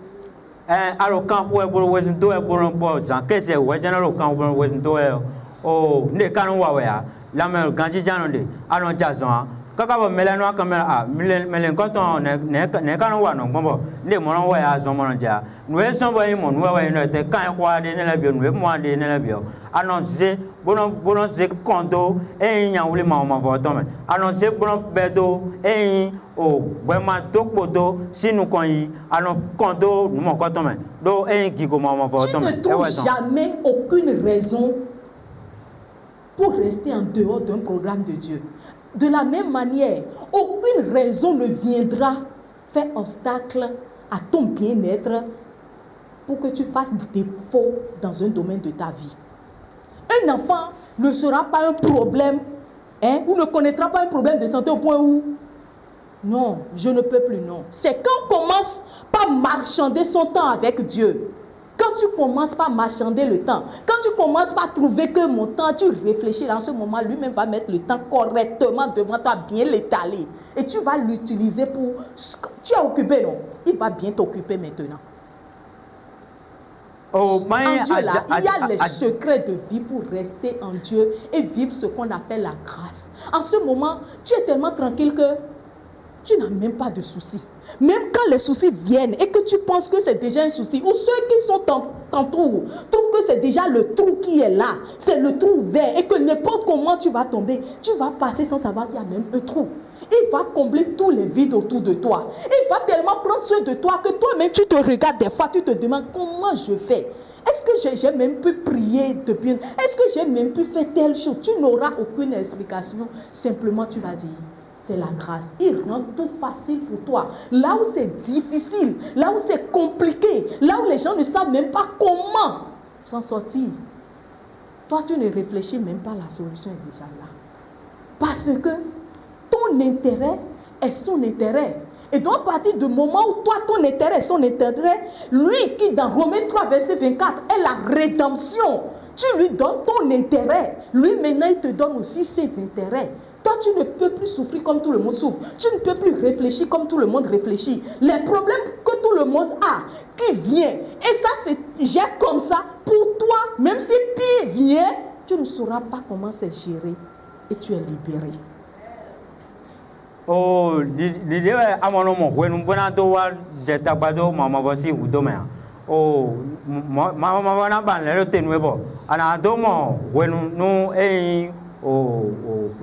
kaka bo mele no kamera mele koton ne kan wa no gbon le mo ron wa ya zo mo ron ja no e so bo yin mo no wa yin no te kan kwa de ne la bi no e mo de ne la bi annoncer bono ze kondo e nya wuli ma vo to me annoncer bono bedo e o gbema to podo sinu kon yi anon kondo no mo ko to me do e ki go ma vo to me tu ne trouves jamais aucune raison pour rester en dehors d'un programme de Dieu. De la même manière, aucune raison ne viendra faire obstacle à ton bien-être pour que tu fasses des défauts dans un domaine de ta vie. Un enfant ne sera pas un problème, ou ne connaîtra pas un problème de santé au point où, non, je ne peux plus, non. C'est quand on commence par marchander son temps avec Dieu. Quand tu commences par marchander le temps, quand tu commences par trouver que mon temps, tu réfléchis dans ce moment, lui-même va mettre le temps correctement devant toi, bien l'étaler. Et tu vas l'utiliser pour... Tu es occupé, non? Il va bien t'occuper maintenant. En Dieu, là, il y a les secrets de vie pour rester en Dieu et vivre ce qu'on appelle la grâce. En ce moment, tu es tellement tranquille que tu n'as même pas de soucis. Même quand les soucis viennent et que tu penses que c'est déjà un souci, ou ceux qui sont t'entourent trouvent que c'est déjà le trou qui est là, c'est le trou vert, et que n'importe comment tu vas tomber, tu vas passer sans savoir qu'il y a même un trou. Il va combler tous les vides autour de toi. Il va tellement prendre soin de toi que toi-même tu te regardes des fois, tu te demandes comment je fais. Est-ce que j'ai même pu prier depuis? Est-ce que j'ai même pu faire telle chose? Tu n'auras aucune explication. Simplement tu vas dire, c'est la grâce. Il rend tout facile pour toi. Là où c'est difficile, là où c'est compliqué, là où les gens ne savent même pas comment s'en sortir, toi tu ne réfléchis même pas, la solution est déjà là. Parce que ton intérêt est son intérêt. Et donc, à partir du moment où toi, ton intérêt est son intérêt, lui qui, dans Romains 3, verset 24, est la rédemption, tu lui donnes ton intérêt. Lui, maintenant, il te donne aussi cet intérêt. Toi, tu ne peux plus souffrir comme tout le monde souffre. Tu ne peux plus réfléchir comme tout le monde réfléchit. Les problèmes que tout le monde a, qui viennent, et ça, c'est gère comme ça, pour toi, même si pire vient, tu ne sauras pas comment c'est géré. Et tu es libéré. Oh, l'idée est à mon nom, when on a doa de tabado, maman voici ou demain. Oh, maman va pas le tenuebo. Ana domo, when nous est au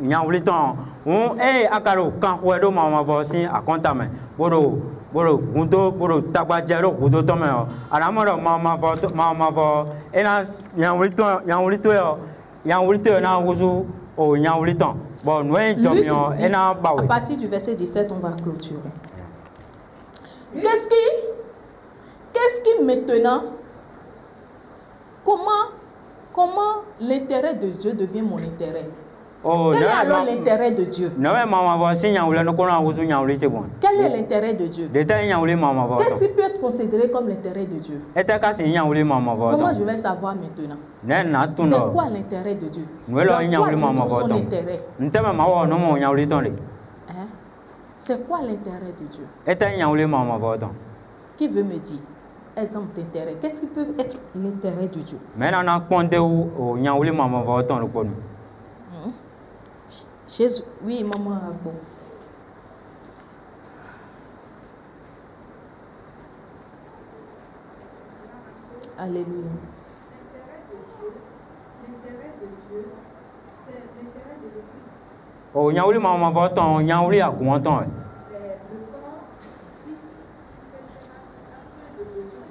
Nyauliton, on est à Caro, quand on maman voici à Contamin. Boro, Gundo, Boro, Tabajero, Gudo Tomeo. Anamoro, maman va, et là, Nyauliton, na Wuzu, au Nyauliton. Bon, à partir du verset 17, on va clôturer. Qu'est-ce qui maintenant, comment l'intérêt de Dieu devient mon intérêt? Quel est alors l'intérêt de Dieu? Quel est l'intérêt de Dieu? Qu'est-ce qui peut être considéré comme l'intérêt de Dieu? Comment je vais savoir maintenant? C'est quoi l'intérêt de Dieu? Son intérêt. C'est quoi l'intérêt de Dieu? Qui veut me dire? Exemple d'intérêt. Qu'est-ce qui peut être l'intérêt de Dieu? Jésus, oui, maman, bon. Alléluia. L'intérêt de Dieu, c'est l'intérêt de l'Église. Oh, Nyaouli maman votant, Nyaouli a content. Le corps, Christ, c'est plein de besoins.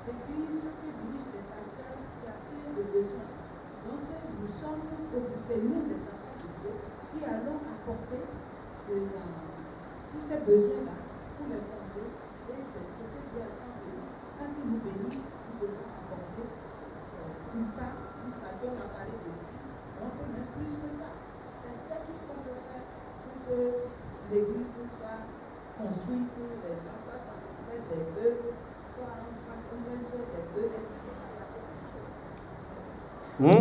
L'Église qui dirige les pasteurs, c'est plein de besoins. Donc, nous sommes, c'est nous les enfants de Dieu qui allons apporter tous ces besoins-là pour les combler. Et c'est ce que Dieu attend de nous. Quand il nous bénit, nous devons apporter une partie, on a parlé de Dieu. On peut même plus que ça. C'est tout ce qu'on peut faire pour que l'Église soit construite, les gens soient satisfaits des bœufs, soit un soit des bœufs, etc.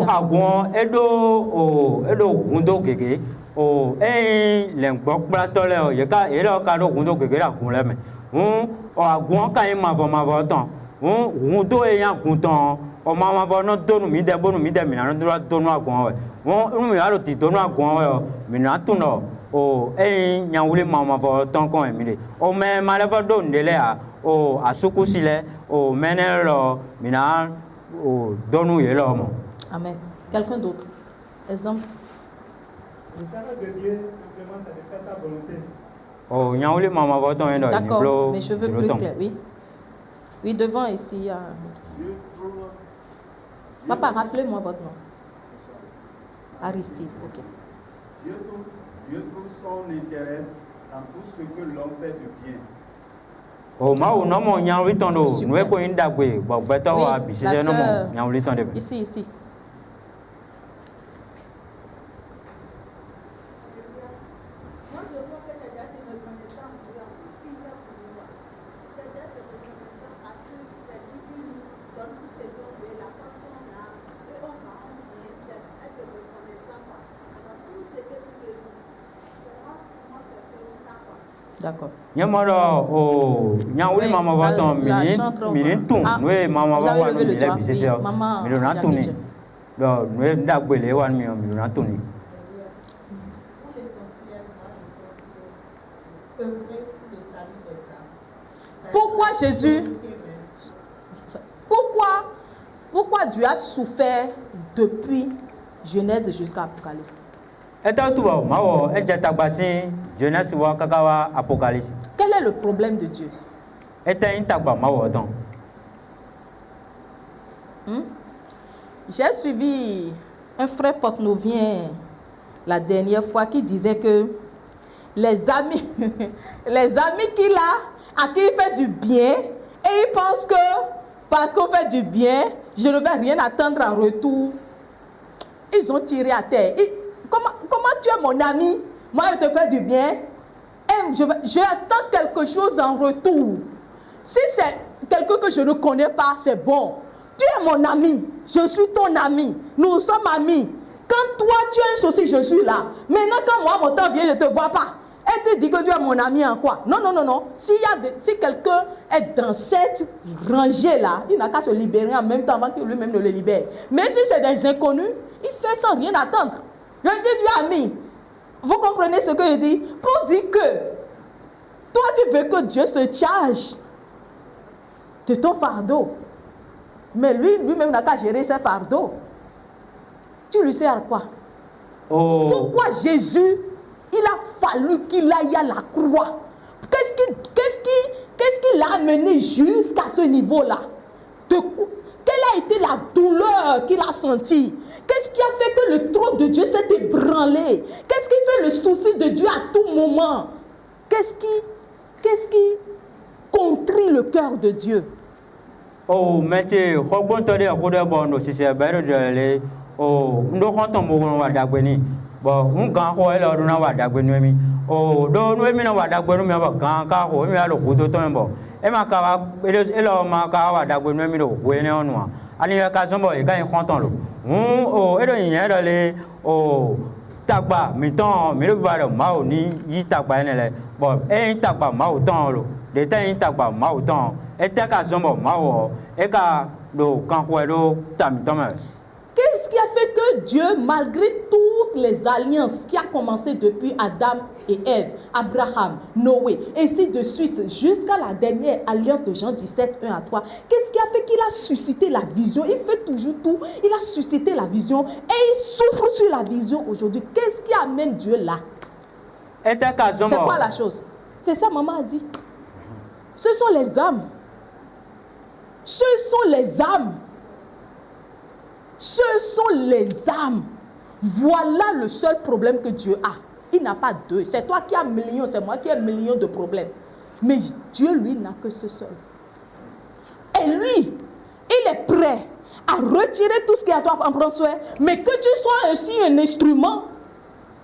Agwon edo gundo keke o lengbo platole o yeka elo ka do gundo keke la gun leme o agwon ka yin mavo ton gundo yan gunton o mavo no donu mi de mi na no donu agwon we mi aro ti donu agwon we o mi na tun no o nyawuli mama vo tonko emile o me maleva do ndele a o asukusile o menelo mina o donu yelo mo. Amen. Quelqu'un d'autre? Exemple. Le travail de Dieu, simplement, c'est de faire sa volonté. Oh, nyawuli mama vo ton endo. D'accord, mais je veux plus clair, oui. Oui, devant ici. Papa, rappelez-moi votre nom. Aristide, ok. Dieu trouve son intérêt dans tout ce que l'homme fait de bien. Oh, ma no mo nyawuli ton do, nous ko indagwe, bo beta wa bisije no mo nyawuli ton de. Ici. D'accord. Nyamoro o nyawuli mama va ton mini nous mama va wa no le bisije mi na tuni. Do nous ndagwe wan mi na tuni. Pourquoi Jésus, pourquoi Dieu a souffert depuis Genèse jusqu'à Apocalypse? Quel est le problème de Dieu? J'ai suivi un frère porte-novien la dernière fois qui disait que les amis qu'il a, à qui il fait du bien, et il pense que parce qu'on fait du bien, je ne vais rien attendre en retour. Ils ont tiré à terre. Comment tu es mon ami? Moi, je te fais du bien. Et je attends quelque chose en retour. Si c'est quelqu'un que je ne connais pas, c'est bon. Tu es mon ami. Je suis ton ami. Nous sommes amis. Quand toi, tu as un souci, je suis là. Maintenant, quand moi, mon temps vient, je ne te vois pas. Et tu dis que tu es mon ami en quoi? Non. Si quelqu'un est dans cette rangée-là, il n'a qu'à se libérer en même temps avant que lui-même ne le libère. Mais si c'est des inconnus, il fait sans rien attendre. Je dis, tu es ami. Vous comprenez ce que je dis? Pour dire que toi, tu veux que Dieu se charge de ton fardeau. Mais lui-même n'a qu'à gérer ses fardeaux. Tu lui sers à quoi? Pourquoi Jésus, il a fallu qu'il aille à la croix? Qu'est-ce qui l'a amené jusqu'à ce niveau-là? Quelle a été la douleur qu'il a sentie? Qu'est-ce qui a fait que le trône de Dieu s'est ébranlé? Qu'est-ce qui fait le souci de Dieu à tout moment? Qu'est-ce qui contrit le cœur de Dieu? Oh, mais tu bon si c'est de oh, nous comptons mon wadagweni. Bon, on gagne quoi là, on a wadagweni. Oh, donc nous aimons wadagweni, mais on va gagner car on est à le coup de temps. Bon, et ma cava, et là, ma cava wadagweni, mais on est en noir. Allez, à Kazombo, et gagne comptant l'eau. Oh, et le yen d'aller au tagba, miton, mais le bar mao ni y tagba nele. Bon, et tagba mao tant l'eau. Les temps y tagba mao tant. Et t'as Kazombo mao, et car l'eau, quand on est l'eau, tam. Qu'est-ce qui a fait que Dieu, malgré toutes les alliances qui a commencé depuis Adam et Ève, Abraham, Noé, ainsi de suite, jusqu'à la dernière alliance de Jean 17, 1 à 3, qu'est-ce qui a fait qu'il a suscité la vision? Il fait toujours tout, il a suscité la vision et il souffre sur la vision aujourd'hui. Qu'est-ce qui amène Dieu là? C'est quoi la chose? C'est ça, maman a dit. Ce sont les âmes. Ce sont les âmes. Ce sont les âmes. Voilà le seul problème que Dieu a. Il n'a pas deux. C'est toi qui as millions, c'est moi qui ai millions de problèmes. Mais Dieu, lui, n'a que ce seul. Et lui, il est prêt à retirer tout ce qui est à toi en prendre soin, mais que tu sois aussi un instrument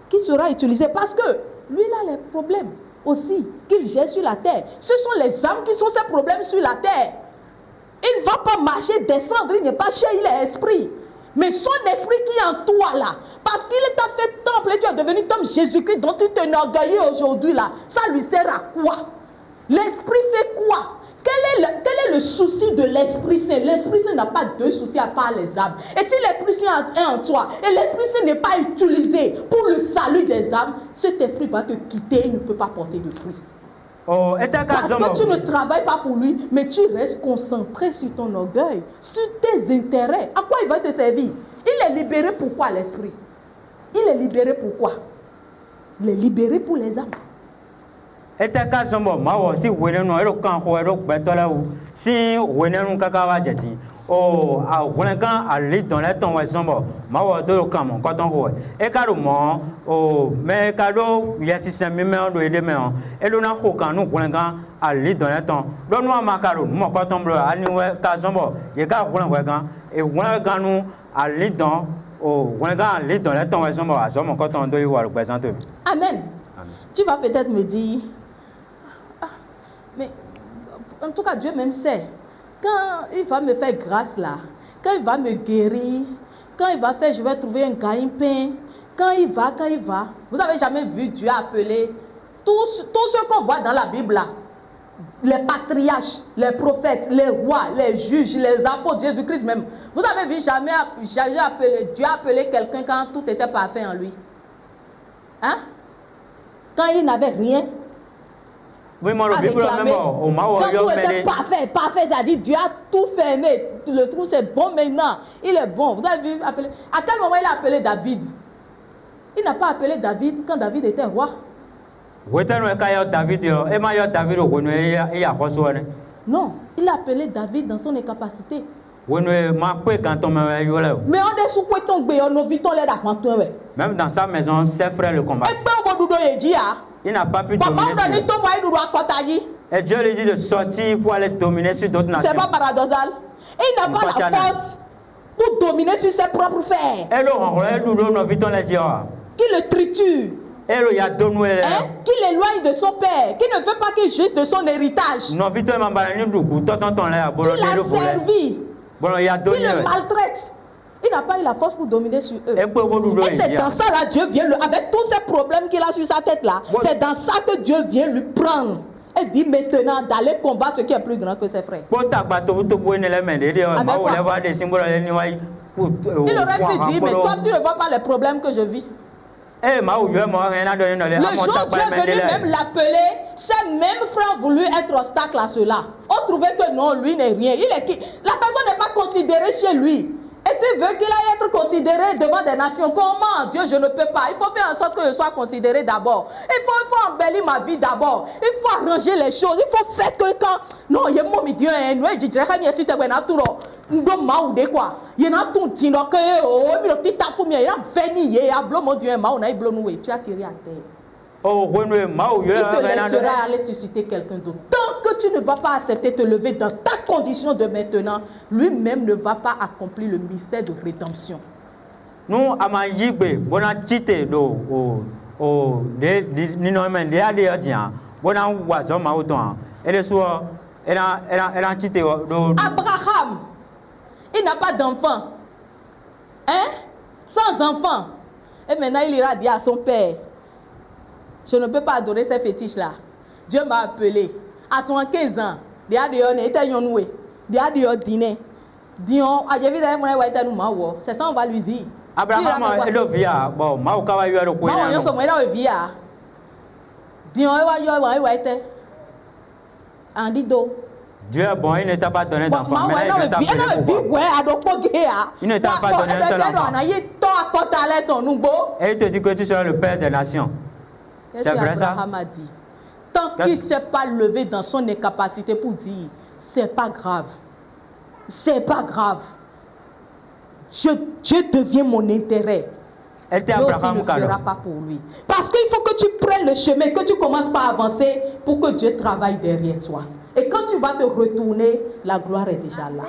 qui sera utilisé. Parce que lui, il a les problèmes aussi qu'il gère sur la terre. Ce sont les âmes qui sont ses problèmes sur la terre. Il ne va pas marcher, descendre, il n'est pas cher, il est esprit. Mais son esprit qui est en toi là, parce qu'il t'a fait temple et tu es devenu comme Jésus-Christ dont tu t'enorgueillis aujourd'hui là, ça lui sert à quoi? L'esprit fait quoi? Quel est le souci de l'Esprit Saint? L'Esprit Saint n'a pas de souci à part les âmes. Et si l'Esprit Saint est en toi et l'Esprit Saint n'est pas utilisé pour le salut des âmes, cet esprit va te quitter et ne peut pas porter de fruits. Parce que tu ne travailles pas pour lui, mais tu restes concentré sur ton orgueil, sur tes intérêts. À quoi il va te servir? Il est libéré pourquoi l'esprit? Il est libéré pourquoi? Il est libéré pour les âmes. Amen. Tu vas peut-être me dire, mais en tout cas, Dieu même sait. Quand il va me faire grâce là, quand il va me guérir, quand il va faire, je vais trouver un gagne-pain, quand il va. Vous n'avez jamais vu Dieu appeler tous ceux qu'on voit dans la Bible là, les patriarches, les prophètes, les rois, les juges, les apôtres, Jésus-Christ même. Vous avez vu jamais Dieu appeler quelqu'un quand tout était parfait en lui? Hein? Quand il n'avait rien. Oui, quand tout était parfait, c'est-à-dire Dieu a tout fermé. Le trou c'est bon maintenant. Il est bon. Vous avez vu appeler. À quel moment il a appelé David? Il n'a pas appelé David quand David était roi. Non, il a appelé David dans son incapacité. Même dans sa maison, ses frères le combattent. Il n'a pas pu dominer sur. Et Dieu lui dit de sortir pour aller dominer sur d'autres nations. C'est pas paradoxal. Il n'a pas la force pour dominer sur ses propres frères. Qui le triture. Qui l'éloigne de son père. Qui ne veut pas qu'il jouisse de son héritage. Qui l'a servi. Qui le maltraite. Il n'a pas eu la force pour dominer sur eux. Et c'est dans ça là, Dieu vient, avec tous ces problèmes qu'il a sur sa tête là, c'est dans ça que Dieu vient lui prendre. Et dit maintenant d'aller combattre ce qui est plus grand que ses frères. Il aurait pu dire, mais toi tu ne vois pas les problèmes que je vis. Le jour où Dieu est venu même l'appeler, ses mêmes frères ont voulu être obstacle à cela. On trouvait que non, lui n'est rien. La personne n'est pas considérée chez lui. Et tu veux qu'il aille être considéré devant des nations. Comment? Dieu, je ne peux pas. Il faut faire en sorte que je sois considéré d'abord. Il faut embellir ma vie d'abord. Il faut arranger les choses. Il faut faire que quand... Non, il y a mon Dieu, nous, il dit, si tu es un tour, nous sommes de quoi? Il y a un tour, tu n'as que... Oh, mais le petit tafou, il y a un veni, il y a un bleu, mon Dieu, tu as tiré à terre. Il te laissera aller susciter quelqu'un d'autre. Tant que tu ne vas pas accepter de te lever dans ta condition de maintenant, lui-même ne va pas accomplir le mystère de rédemption. Nous, à ma yigbe, bon à tite do Abraham, il n'a pas d'enfant. Hein? Sans enfant. Et maintenant, il ira dire à son père, je ne peux pas adorer ces fétiches-là. Dieu m'a appelé. À 75 ans, c'est ça on va lui dire. Abraham est le via. Bon, Maoukawa y a le coin. Dieu est bon, il ne t'a pas donné d'enfant. Il ne t'a pas donné un seul enfant. Et il te dit que tu seras le père des nations. C'est vrai ça? Abraham a dit. Tant qu'il ne s'est pas levé dans son incapacité pour dire, c'est pas grave. C'est pas grave. Dieu devient mon intérêt. Dieu aussi ne fera pas pour lui. Parce qu'il faut que tu prennes le chemin, que tu commences par avancer pour que Dieu travaille derrière toi. Et quand tu vas te retourner, la gloire est déjà là.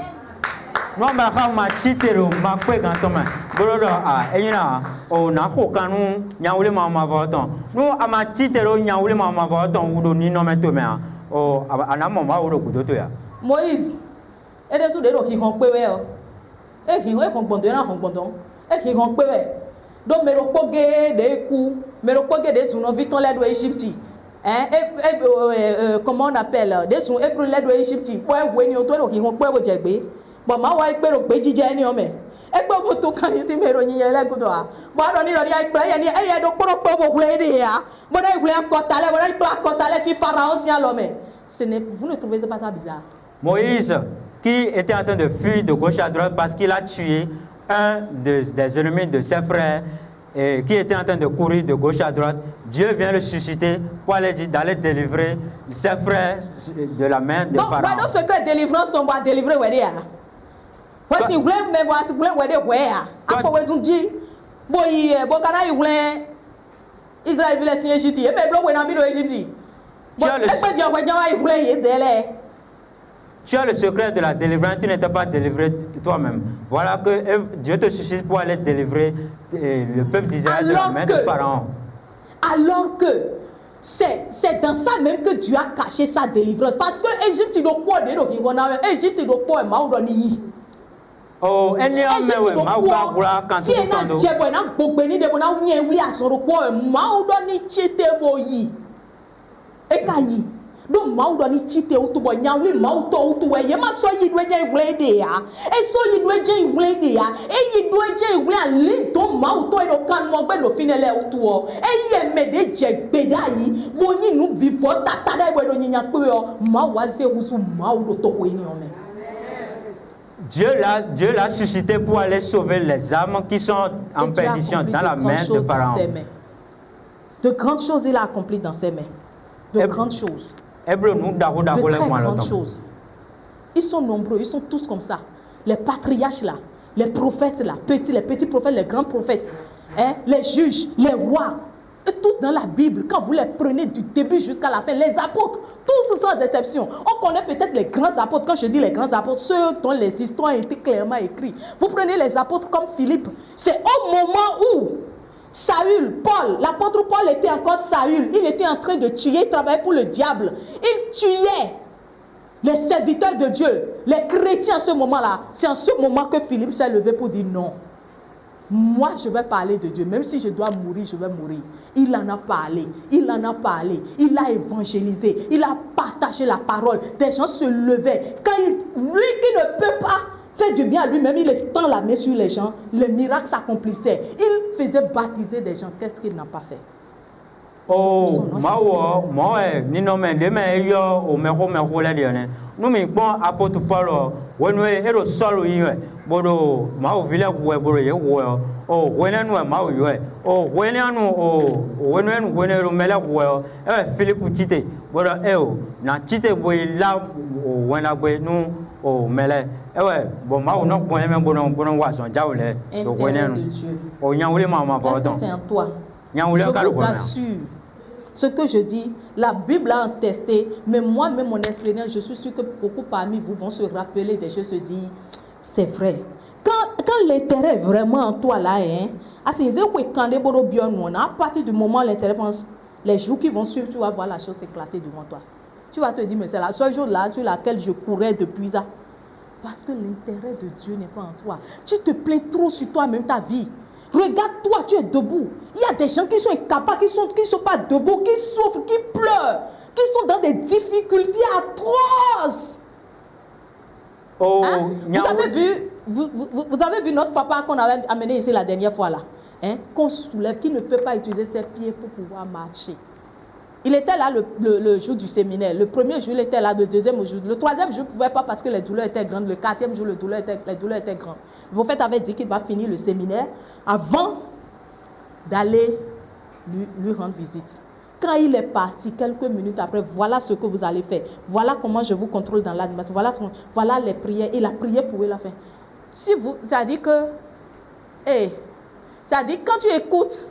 Non, mais quand ma petite ma fouet quand on m'a bolodo a eyina o na ko kanu nyaule ma ma voton no ama petite nyaule ma ma voton udo ni no meto me o ana mo ma udo kudoto ya Moïse e de su de ro ki hon pe we o e ki we hon gbondon na hon gbondon e ki hon pe we do me ro poge de ku me ro poge de su no viton le do Egypte Hein, comment on appelle des sons et pour l'aide d'Égypte, pour venir au toit qui vont pour vous jégber. Bon, ma wife peut le bédi génie homme. Et pour vous tout quand ici, mais on y est là, goudoa. Bon, on y est là, il y a donc pour vous aider. Bon, il voulait un cotale, voilà, il peut un cotale si pharaon si à l'homme. Vous ne trouvez pas ça bizarre? Moïse, qui était en train de fuir de gauche à droite parce qu'il a tué un des ennemis de ses frères, et qui était en train de courir de gauche à droite, Dieu vient le susciter pour aller dire d'aller délivrer ses frères de la main de Pharaon. Donc, le secret de délivrance, on va délivrer où est-ce que vous voulez, mais vous voulez où est-ce que vous êtes? Après, vous dit, bon, quand vous voulez, Israël veut laisser Égypte, et bien, vous voulez dans l'Égypte. Bon, tu as le secret de la délivrance, tu n'étais pas délivré toi-même. Voilà que Dieu te suscite pour aller délivrer le peuple d'Israël de la main de Pharaon. Alors que c'est dans ça même que Dieu a caché sa délivrance. Parce que l'Égypte ne peut pas dire l'Égypte ne peut pas dire. Oh, et nous avons quand tu es donc mau do ni chite utu bo nyawi mau to utu we ye ma so yi do je igwe de ya e so yi do je igwe de ya e yi do je igwe ali to mau to do kan mo gbe lo finele utu o e ye me de je gbe da yi bo yin nu vivre tata da we do nyinya pe o mau wa se wusu mau do to ko ni o me. Dieu l'a suscité pour aller sauver les âmes qui sont en perdition dans la main de Pharaon. De grandes choses il a accompli dans ses mains. De grandes choses. De très grandes choses. Ils sont nombreux, ils sont tous comme ça. Les patriarches là, les prophètes là, les petits prophètes, les grands prophètes, hein, les juges, les rois, et tous dans la Bible, quand vous les prenez du début jusqu'à la fin, les apôtres, tous sans exception. On connaît peut-être les grands apôtres. Quand je dis les grands apôtres, ceux dont les histoires ont été clairement écrites. Vous prenez les apôtres comme Philippe. C'est au moment où Saül, Paul, l'apôtre Paul était encore Saül. Il était en train de tuer, il travaillait pour le diable. Il tuait les serviteurs de Dieu, les chrétiens à ce moment-là. C'est en ce moment que Philippe s'est levé pour dire non. Moi, je vais parler de Dieu. Même si je dois mourir, je vais mourir. Il en a parlé. Il en a parlé. Il a évangélisé. Il a partagé la parole. Des gens se levaient. Quand lui qui ne peut pas faire du bien à lui-même, il tend la main sur les gens. Les miracles s'accomplissaient. Il faisait baptiser des gens. Qu'est-ce qu'il n'a pas fait? Oh, moi, ni non mais demain yo au mero la diane. Nous me bon apôtre Paul, when we ero solo yiwe, bodo ma o vile we bodo ye wo. Oh, when anu ma o yiwe. Oh, when anu when ero mela wo. Philippe Tite, bodo na Tite boy la when la boy nu o mele. Bon ma o no bon même bon wa son jaole. Donc when anu. Oh, nyaoule mama ba. Est-ce que c'est en toi? Je vous assure, ce que je dis, la Bible a attesté, mais moi-même, mon expérience, je suis sûr que beaucoup parmi vous vont se rappeler des choses, se dire, c'est vrai. Quand l'intérêt est vraiment en toi, là, à partir du moment où l'intérêt pense, les jours qui vont suivre, tu vas voir la chose éclater devant toi. Tu vas te dire, mais c'est la seule chose là sur laquelle je courais depuis ça. Parce que l'intérêt de Dieu n'est pas en toi. Tu te plains trop sur toi-même, ta vie. Regarde-toi, tu es debout. Il y a des gens qui sont incapables, qui ne sont pas debout, qui souffrent, qui pleurent, qui sont dans des difficultés atroces. Oh, hein? Vous avez vu notre papa qu'on avait amené ici la dernière fois là, hein? Qu'on soulève, qui ne peut pas utiliser ses pieds pour pouvoir marcher. Il était là le jour du séminaire. Le premier jour, il était là. Le deuxième jour. Le troisième jour, il ne pouvait pas parce que les douleurs étaient grandes. Le quatrième jour, les douleurs étaient grandes. Le prophète avait dit qu'il va finir le séminaire avant d'aller lui rendre visite. Quand il est parti, quelques minutes après, voilà ce que vous allez faire. Voilà comment je vous contrôle dans l'administration. Voilà les prières. Il a prié pour il a fait. C'est-à-dire que, c'est-à-dire quand tu écoutes,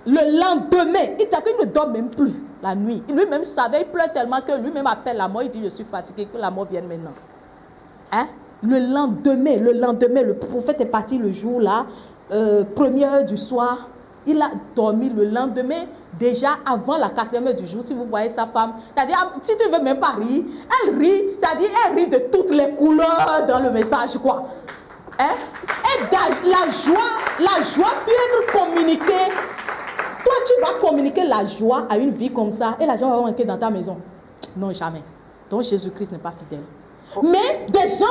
le lendemain, il ne dort même plus la nuit. Lui-même savait, il pleure tellement que lui-même appelle la mort. Il dit, je suis fatigué, que la mort vienne maintenant. Hein? Le lendemain, le prophète est parti le jour là, première heure du soir. Il a dormi le lendemain, déjà avant la 4e heure du jour. Si vous voyez sa femme, c'est-à-dire, si tu ne veux même pas rire, elle rit, c'est-à-dire, elle rit de toutes les couleurs dans le message, quoi. Hein? Et la joie peut être communiquée Toi, tu vas communiquer la joie à une vie comme ça et la joie va manquer dans ta maison. Non, jamais. Donc Jésus-Christ n'est pas fidèle. Mais des gens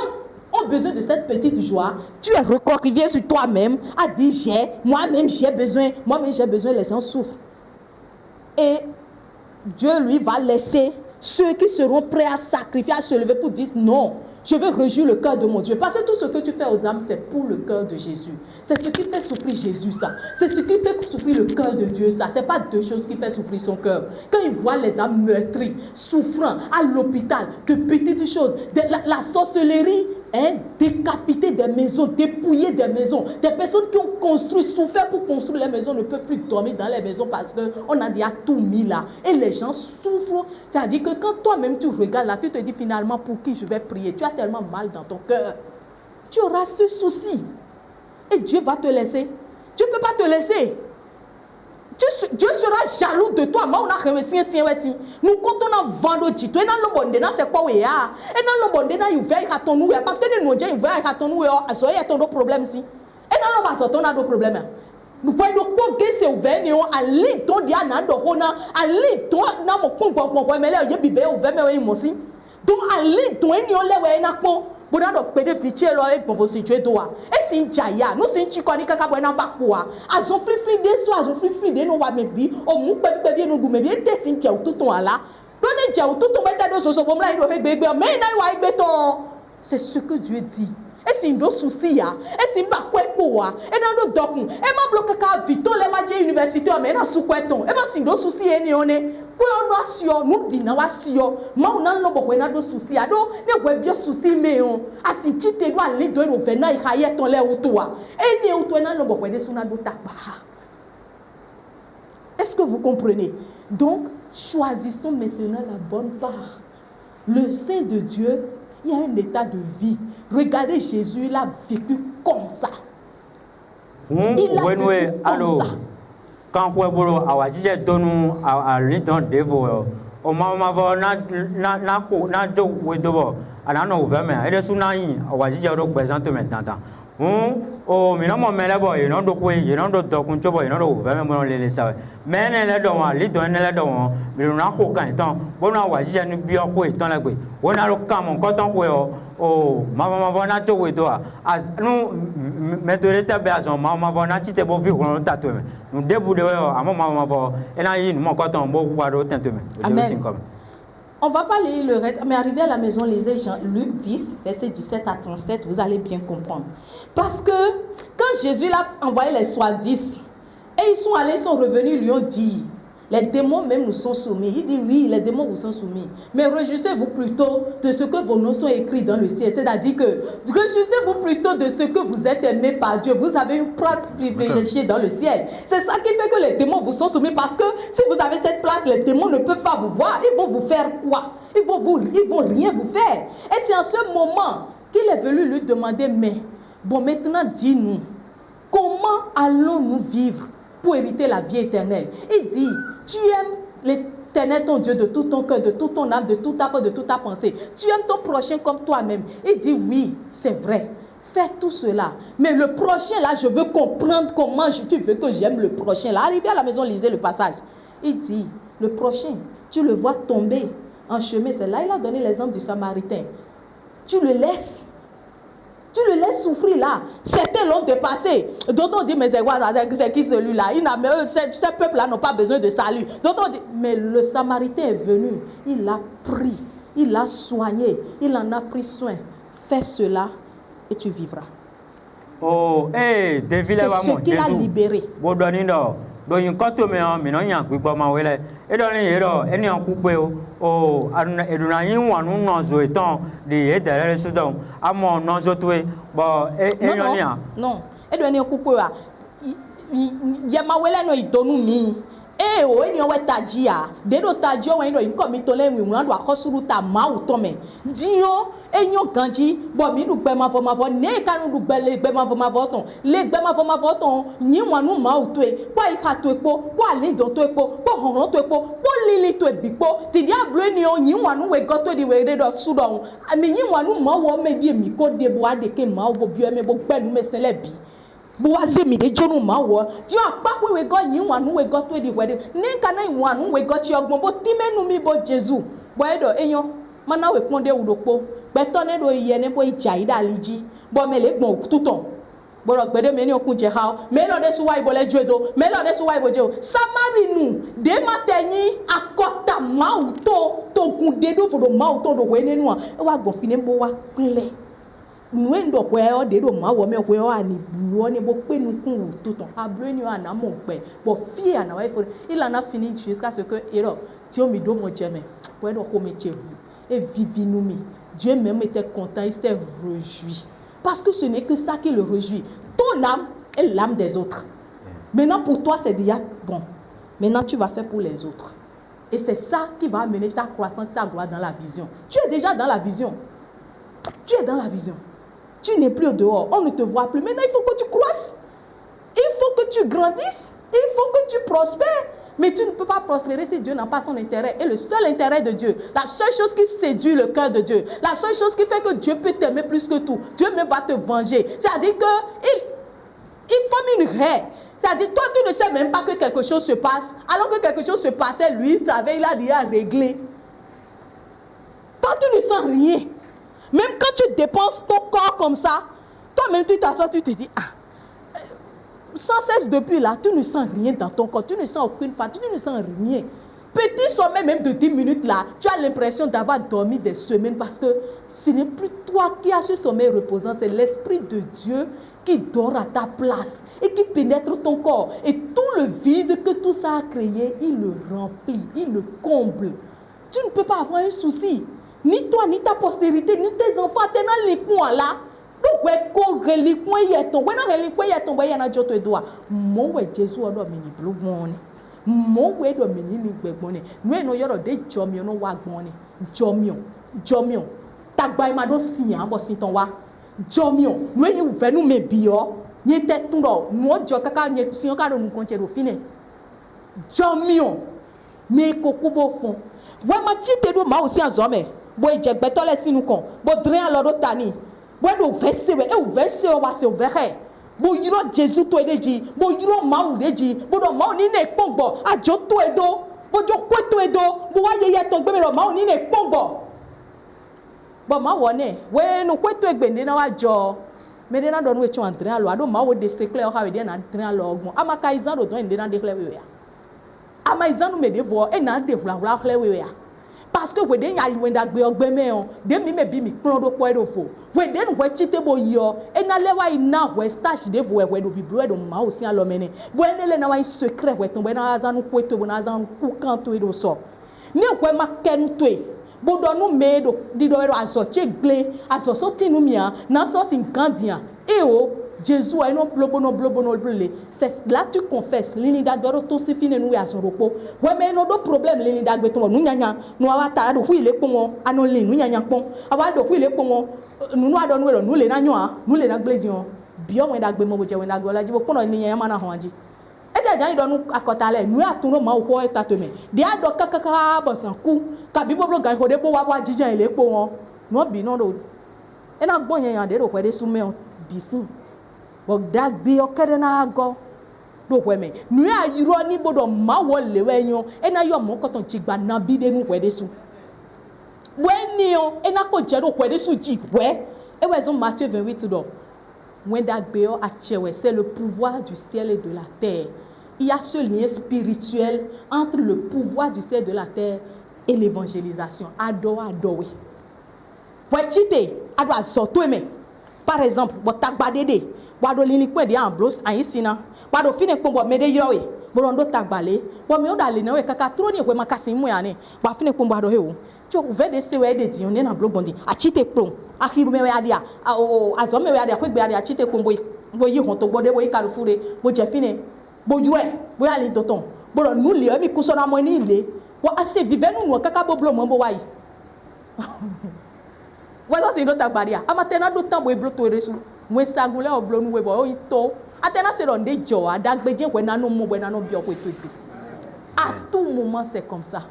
ont besoin de cette petite joie. Tu es recroquevillé sur toi-même, à dire moi-même j'ai besoin, les gens souffrent. Et Dieu lui va laisser ceux qui seront prêts à sacrifier, à se lever pour dire non, je veux réjouir le cœur de mon Dieu. Parce que tout ce que tu fais aux âmes, c'est pour le cœur de Jésus. C'est ce qui fait souffrir Jésus, ça. C'est ce qui fait souffrir le cœur de Dieu, ça. Ce n'est pas deux choses qui font souffrir son cœur. Quand il voit les âmes meurtries, souffrant, à l'hôpital, de petites choses, la sorcellerie, décapiter des maisons, dépouiller des maisons. Des personnes qui ont construit, souffert pour construire les maisons, ne peuvent plus dormir dans les maisons parce qu'on a déjà tout mis là. Et les gens souffrent. C'est-à-dire que quand toi-même tu regardes là, tu te dis finalement pour qui je vais prier. Tu as tellement mal dans ton cœur. Tu auras ce souci. Et Dieu va te laisser. Dieu ne peut pas te laisser. Dieu sera jaloux de toi. Nous comptons vendredi. Tu es dans le monde, c'est quoi? Et dans le monde, il va à ton nouveau. Parce que nous disons, il va à ton nouveau. Il y a ton problème ici. Et dans le monde, on a d'autres problèmes. Nous voyons que c'est ouvert. À l'île, ton diana, à l'île, ton n'a mais là, il y a bibé ouvert, mais il aussi. Donc, à l'île, ton est pour nous pédé fichier là et pour vous situer toi et c'est une jaya nous c'est une chikoni kaka bona bakwa azon frifli de so azon frifli de no wa mebi o mu pepe no du mebi te sin kia tout ton là donne dia tout ton beta de so so bomla ido fe bebe mais na wa ibeton c'est ce que Dieu dit. Et c'est un souci, et c'est un quoi quoi, et dans le document, et ma bloque à vito, les matières universitaires, mais dans sous quoi ton, et ma c'est un souci, et n'y on est, quoi on doit sur, nous binawasio, ma on a le bon de souci, ado, ne quoi bien souci, mais on, a si tu te dois aller de l'ouvena, et cahier ton lait ou toi, et n'y ou toi n'a le bon de son ado tabac. Est-ce que vous comprenez? Donc, choisissons maintenant la bonne part. Le Saint de Dieu, il y a un état de vie. Regardez Jésus, il a vécu comme ça. Il a vécu comme ça. Quand vous avez donné à l'idée de vous, au moment où na do wedobo ana no veme ede sunai awaji jaro presente maintenant o mi no mo mele boy no do kwe you no do dokun chobo you no do veme mo lele sawe me ne le do wa li do ne le do won mi na ko kan ton bo na awaji janu bi o ko itan le gbe wona ro kan mo ko ton kwe o mama na to we do as nu me to le tabe azon mama na ti te bo fi ron ta to me nu debu de amo mama e na yi nu mo ko ton bo wa do ten to me. Amen. On ne va pas lire le reste, mais arrivé à la maison, lisez Luc 10, versets 17 à 37, vous allez bien comprendre. Parce que quand Jésus a envoyé les 70, et ils sont allés, ils sont revenus, ils lui ont dit, les démons même nous sont soumis. Il dit oui, les démons vous sont soumis. Mais réjouissez-vous plutôt de ce que vos noms sont écrits dans le ciel. C'est-à-dire que réjouissez-vous plutôt de ce que vous êtes aimés par Dieu. Vous avez une place privilégiée dans le ciel. C'est ça qui fait que les démons vous sont soumis. Parce que si vous avez cette place, les démons ne peuvent pas vous voir. Ils vont vous faire quoi? Ils vont rien vous faire. Et c'est en ce moment qu'il est venu lui demander, mais bon, maintenant dis-nous, comment allons-nous vivre pour éviter la vie éternelle? Il dit, tu aimes l'Éternel ton Dieu de tout ton cœur, de toute ton âme, de toute ta foi, de toute ta pensée. Tu aimes ton prochain comme toi-même. Il dit, oui, c'est vrai. Fais tout cela. Mais le prochain, là, je veux comprendre comment tu veux que j'aime le prochain. Là, arrivez à la maison, lisez le passage. Il dit, le prochain, tu le vois tomber en chemin. C'est là, il a donné l'exemple du Samaritain. Tu le laisses. Tu le laisses souffrir là. Certains l'ont dépassé. D'autres ont dit, mais c'est qui celui-là? Ces peuples-là n'ont pas besoin de salut. D'autres ont dit, mais le Samaritain est venu. Il l'a pris. Il l'a soigné. Il en a pris soin. Fais cela et tu vivras. Oh, hey, c'est ce qu'il a libéré. Donc quand tu me en minant yan kuipa ma wele e do ni yero eni an kupe o eduna yin wanu nozo etan de e dere so don amo nozo to e bo non e do ni kupe wa ya ma wele no itonu mi e o eni o wetajia de do tajio wen do nko mi to le wi won do akosuru ta ma uto me diyo enyo ganji bo mi dugbe ma fo ne ka nu dugbe le gbe ma fo ton le gbe ma fo ton yin wanu ma uto e po ika to epo po ale do to epo po honron to epo po lili to ebipo ti diablo eni o yin wanu we goto di we de do su do ami yin wanu ma wo me bi mi ko de bo ade ke ma wo bi e me bo gbe nu me sele bi boaze mi de jonu ma wo ti o pa we go yin wa nu we go to di wede ni kana yin wa nu we go ti ogbon bo ti menu mi bo Jesus bo edo eyan mana we pon de udopo pe to ne do iye ne bo ija ida liji bo me le gbon tuton boro gbede me ni okun je ha me lo de suwa ibo le jedo me lo de suwa ibo je o samari nu de matenyi akota mauto to gun de do fodo mauto do we nenu e wa gbon fine bo wa pinle nu endo kwe o de do ma wo me kwe o ani bulu ni bo pe nu kun tuton abreni o ana mo pe bo fi ana wa fo il en a fini jusqu'à ce que ero ti o mi do mo jeme we do ko me che et vivi nous mi Dieu même était content, il s'est réjoui. Parce que ce n'est que ça qui le réjouit. Ton âme est l'âme des autres. Maintenant, pour toi, c'est déjà bon. Maintenant, tu vas faire pour les autres. Et c'est ça qui va amener ta croissance, ta gloire dans la vision. Tu es déjà dans la vision. Tu es dans la vision. Tu n'es plus au dehors. On ne te voit plus. Maintenant, il faut que tu croisses. Il faut que tu grandisses. Il faut que tu prospères. Mais tu ne peux pas prospérer si Dieu n'a pas son intérêt. Et le seul intérêt de Dieu, la seule chose qui séduit le cœur de Dieu, la seule chose qui fait que Dieu peut t'aimer plus que tout, Dieu même va te venger. C'est-à-dire qu'il forme une raie. C'est-à-dire toi, tu ne sais même pas que quelque chose se passe. Alors que quelque chose se passait, lui, il savait, il a déjà réglé. Toi, tu ne sens rien. Même quand tu dépenses ton corps comme ça, toi-même, tu t'assois, tu te dis, ah, sans cesse depuis là, tu ne sens rien dans ton corps, tu ne sens aucune fatigue, tu ne sens rien. Petit sommeil même de 10 minutes là, tu as l'impression d'avoir dormi des semaines parce que ce n'est plus toi qui as ce sommeil reposant, c'est l'Esprit de Dieu qui dort à ta place et qui pénètre ton corps. Et tout le vide que tout ça a créé, il le remplit, il le comble. Tu ne peux pas avoir un souci. Ni toi, ni ta postérité, ni tes enfants, tu es dans les coins là. Donc, ko reliquoin yeton, when reliquoin yeton, boy na joto edwa. Mo we Jesu odo mi ni blue money. Mo we do mi ni gbegone. No no yoro de jomio no wa gbone. Jomio. Tagba ma do sian bo sinton wa. Jomio. No yin ve nu me bio. Ni te tundo, no jo kaka ni sian ka do nu konche do fine. Jomio. Me kokubo fon. Wa ma ti te do ma osi anzome. Boy jegbeto le sinu kon. Bo dren alodo tani. Bueno verse wa se verre bo yiro Jésus to edeji bo yiro mawu deji bo do mawu ni ne pogbo ajo to edo bo jo kweto edo bo wa yeye to gbe me do mawu ni ne pogbo bo ma wone we no kweto egbende na wa jo me de na do no echu andre alo ado mawu de seclare o ha we de na andre alo ogbon amaka izan do don de na declare we ya ama izan no me de vo e na de hula hule we ya. Parce que we dey ya wenda gbe ogbe me on de mi me bi mi klon do po e do fo we dey nu we chite bo yo e na lewa ina we stash de vo we do bi bro e do ma o si alo mene bo enele na wa secret we ton bo na azanu ko to bo na azanu ku kan to e do so ni we ma ken to e bo do nu me do di do e do aso chegle aso so tinu mia na so sin kandia e o Jésus a non blobono blé. C'est là tu confesses. L'inida doro to si fine nous ya son repos. Ouais mais no do problème l'inida gbe ton nous nyanya. Nous awata do hu ile pon anon le nous nyanya pon. Awa do hu ile pon nous ado nous le nous le na nyoa. Nous le na gbe dion. Bio we da gbe mo bo je we na gbe la ji bo kono ni nyanya ma na ho aji. E ja jan do nu akota le nous atuno ma ho eta to me. De ado kakaka bosan ku. Ka bi boblo gan ho de bo wa jijan ile pon. No bi no do. E na gbon yan de ro pe de sume on bisin. Dagbe okere na ago do weme nu ya yiro ni bodo ma wo lewe yon e na yo mo koton chigba na bi de nu kwede su weni yon e na ko je do kwede su ji we e we zo Matthieu 28 do when dagbe o achewe c'est le pouvoir du ciel et de la terre. Il y a ce lien spirituel entre le pouvoir du ciel et de la terre et l'évangélisation. Ado we wachite ado azoto eme par exemple botagba dede wado lini kwe di amblos ayisina wado fine pombo mede yowe borondo tagbale bo mi oda le na we kaka tro ni we makasi mu ya ni ba fine pombo ado he o jo ve de se we de di on na blog bondi achite pro ahiru me we adia o azo me we adia kwe gbe adia achite pombo bo yi hon to gbode bo yi karufure bo je fine bo yure bo ya le doton boro nu le mi kusona mo ni ile wo ase vive nu kaka bo blo mo bo wa yi whether say no tagbaria amatena do tambo eblo to resu we sagule oblo nu we bo to atena se ronde jo adagbeje we na no mo we na no bi okwe to à tout moment c'est comme ça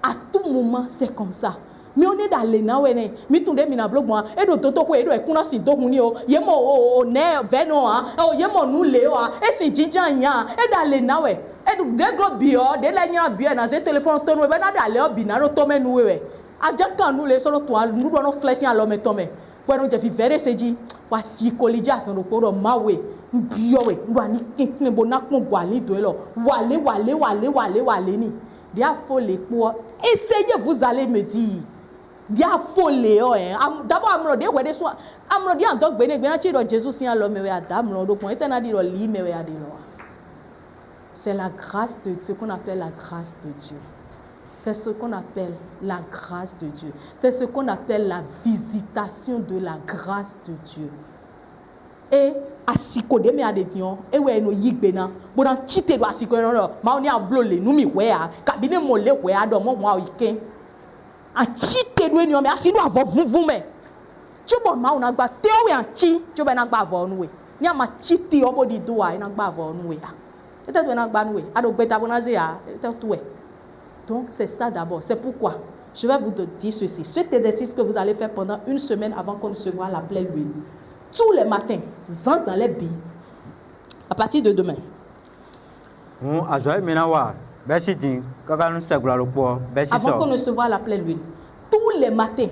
à tout moment c'est comme ça Mais on est dans les naouene, mi tunde mi na blog moi, et do toto ko e do e kuna si do huni o, yemo o ne veno a, o yemo nu le o a, e si jinjan ya, e dans les nawe, e do de glo bio, de la nya bio na se téléphone to no be na da le o bi na ro to me nu we. Aja kan nu le so to nu do no flesh ya lo me to me. Kwa no je fi vere se ji, wa ti kolija so ro ko ro mawe, bio we, ndo ani kin bo na kun gwa ni do lo, wale ni. Dia folle pour essayez vous allez me dire. Dia folle d'abord amro de we de so amro di andok gbe ne gbe na chi do Jesus sin lo me we adam lo do pon etena di lo li me we ade lo. C'est la grâce de Dieu qu'on appelle la grâce de Dieu. C'est ce qu'on appelle la grâce de Dieu. C'est ce qu'on appelle la visitation de la grâce de Dieu. Et asiko de me ade dion e we no yigbe na bo na chite do asiko no ma oni ablo le nu mi we a kabine mo le we a do mo mo iken a chite do eni o me asinu avo vuvu me chubo ma una gba te o we an chi chubo na gba avo nu we ni ama chite o bo di do a na gba avo nu we a ete do na gba nu we a do beta bona ze a ete to we. Donc c'est ça d'abord, c'est pourquoi je vais vous dire ceci, cet exercice que vous allez faire pendant une semaine avant qu'on se voit la pleine lune. Tous les matins, dans les billes, à partir de demain. Avant qu'on ne se voit la pleine lune, tous les matins,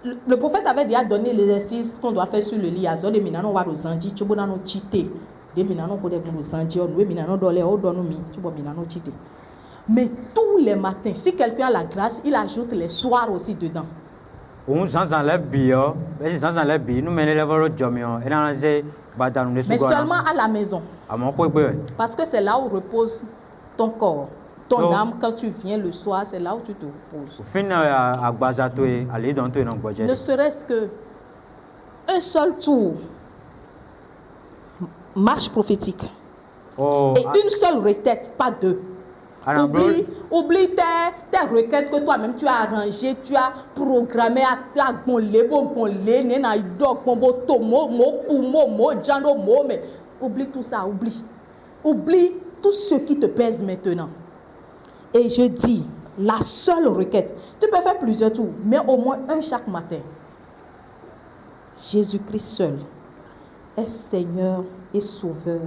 le prophète avait déjà donné l'exercice qu'on doit faire sur le lit. Mais tous les matins, si quelqu'un a la grâce, il ajoute les soirs aussi dedans. Mais seulement à la maison. Parce que c'est là où repose ton corps. Ton âme, quand tu viens le soir, c'est là où tu te reposes. Ne serait-ce que un seul tour, marche prophétique, et une seule requête, pas deux. Oublie tes requêtes que toi-même tu as arrangées, tu as programmé à oublie tout ça, oublie tout ce qui te pèse maintenant. Et je dis, la seule requête, tu peux faire plusieurs tours, mais au moins un chaque matin. Jésus-Christ seul est Seigneur et Sauveur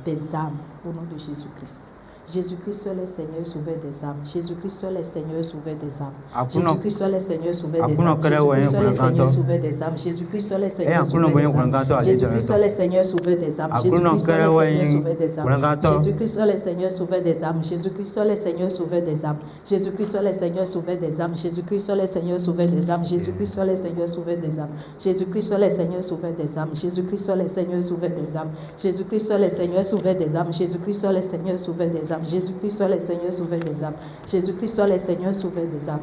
des âmes, au nom de Jésus-Christ. Jésus-Christ seul est Seigneur et Sauveur des âmes. Jésus-Christ seul est Seigneur et Sauveur des âmes. Jésus-Christ seul est Seigneur et Sauveur des âmes. Jésus-Christ seul est Seigneur et Sauveur des âmes. Jésus-Christ seul est Seigneur et Sauveur des âmes. Jésus-Christ seul est Seigneur et Sauveur des âmes. Jésus-Christ seul est Seigneur et Sauveur des âmes. Jésus-Christ seul est Seigneur et Sauveur des âmes. Jésus-Christ seul est Seigneur et Sauveur des âmes. Jésus-Christ seul est Seigneur et Sauveur des âmes. Jésus-Christ seul est Seigneur et Sauveur des âmes. Jésus-Christ seul est Seigneur et Sauveur des âmes. Jésus-Christ seul est Seigneur et Sauveur des âmes. Jésus-Christ seul est Seigneur et Sauveur des âmes. Jésus-Christ seul est Seigneur et Sauveur des âmes. Jésus-Christ seul est Seigneur Sauveur des âmes. Jésus-Christ seul est Seigneur Sauveur des âmes. Jésus-Christ seul est Seigneur Sauveur des âmes.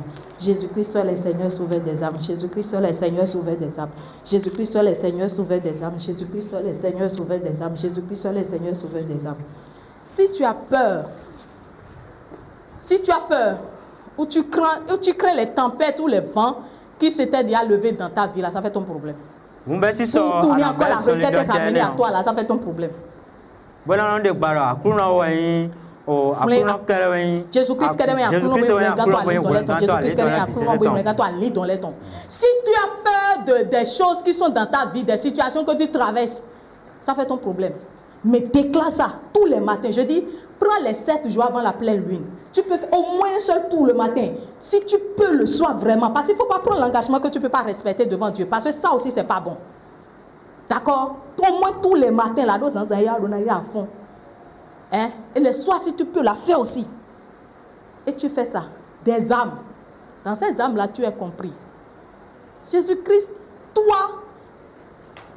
Jésus-Christ seul est Seigneur Sauveur des âmes. Jésus-Christ seul est Seigneur Sauveur des âmes. Jésus-Christ seul est Seigneur Sauveur des âmes. Jésus-Christ seul est Seigneur Sauveur des âmes. Si tu as peur, ou tu crains les tempêtes ou les vents qui s'étaient déjà levés dans ta vie, là, ça fait ton problème. Pour tourner encore la requête est ramenée à toi, là, ça fait ton problème. Jésus-Christ si tu as peur des choses qui sont dans ta vie, des situations que tu traverses, ça fait ton problème. Mais déclare ça tous les matins. Je dis, prends les 7 jours avant la pleine lune. Tu peux faire au moins un seul tour le matin. Si tu peux le soir vraiment. Parce qu'il ne faut pas prendre l'engagement que tu ne peux pas respecter devant Dieu. Parce que ça aussi, ce n'est pas bon. D'accord? Au moins tous les matins, la dose à fond. Hein? Et le soir, si tu peux la faire aussi. Et tu fais ça. Des âmes. Dans ces âmes-là, tu es compris. Jésus-Christ, toi.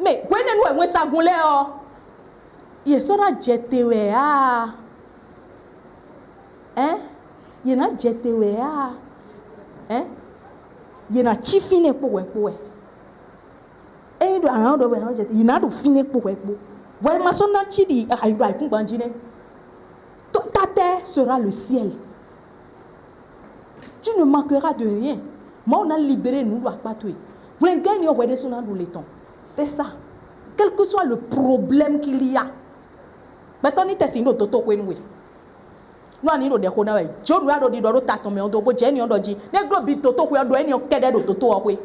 Mais, où est ça goulé? Il sera jeté. Hein? Il y a jeté. Hein? Il y a chifine pour. Et il y a fini pour. Ouais, ma sonne a dit, ta terre sera le ciel. Tu ne manqueras de rien. Moi, on a libéré nous, pas tuer. Vous voulez gagner au de son le temps. Fais ça. Quel que soit le problème qu'il y a. Maintenant, il t'est signé au toto. no ani ro de ko na we jo nu ado di do ta ton me odo bo je ni odo ji ne glo bi to ko odo eni o kede do to o pe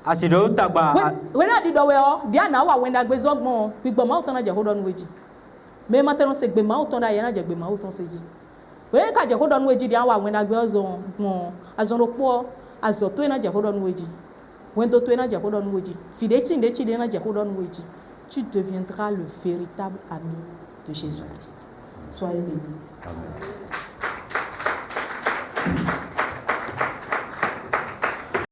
asido tagba we na di do we o dia na wa we na gbe zogbon gbigbo ma o ton na je ko do nu weji me ma teron se gbe ma o ton da ye na je gbe ma o ton se ji we ka je ko do nu weji dia wa we na gbe ozo mo azon ro po azo to na je ko do nu weji when to na je ko do nu weji fideti ndeti de na je ko do nu weji tu deviendras le véritable ami de Jésus-Christ. Soyez bénis. Amen.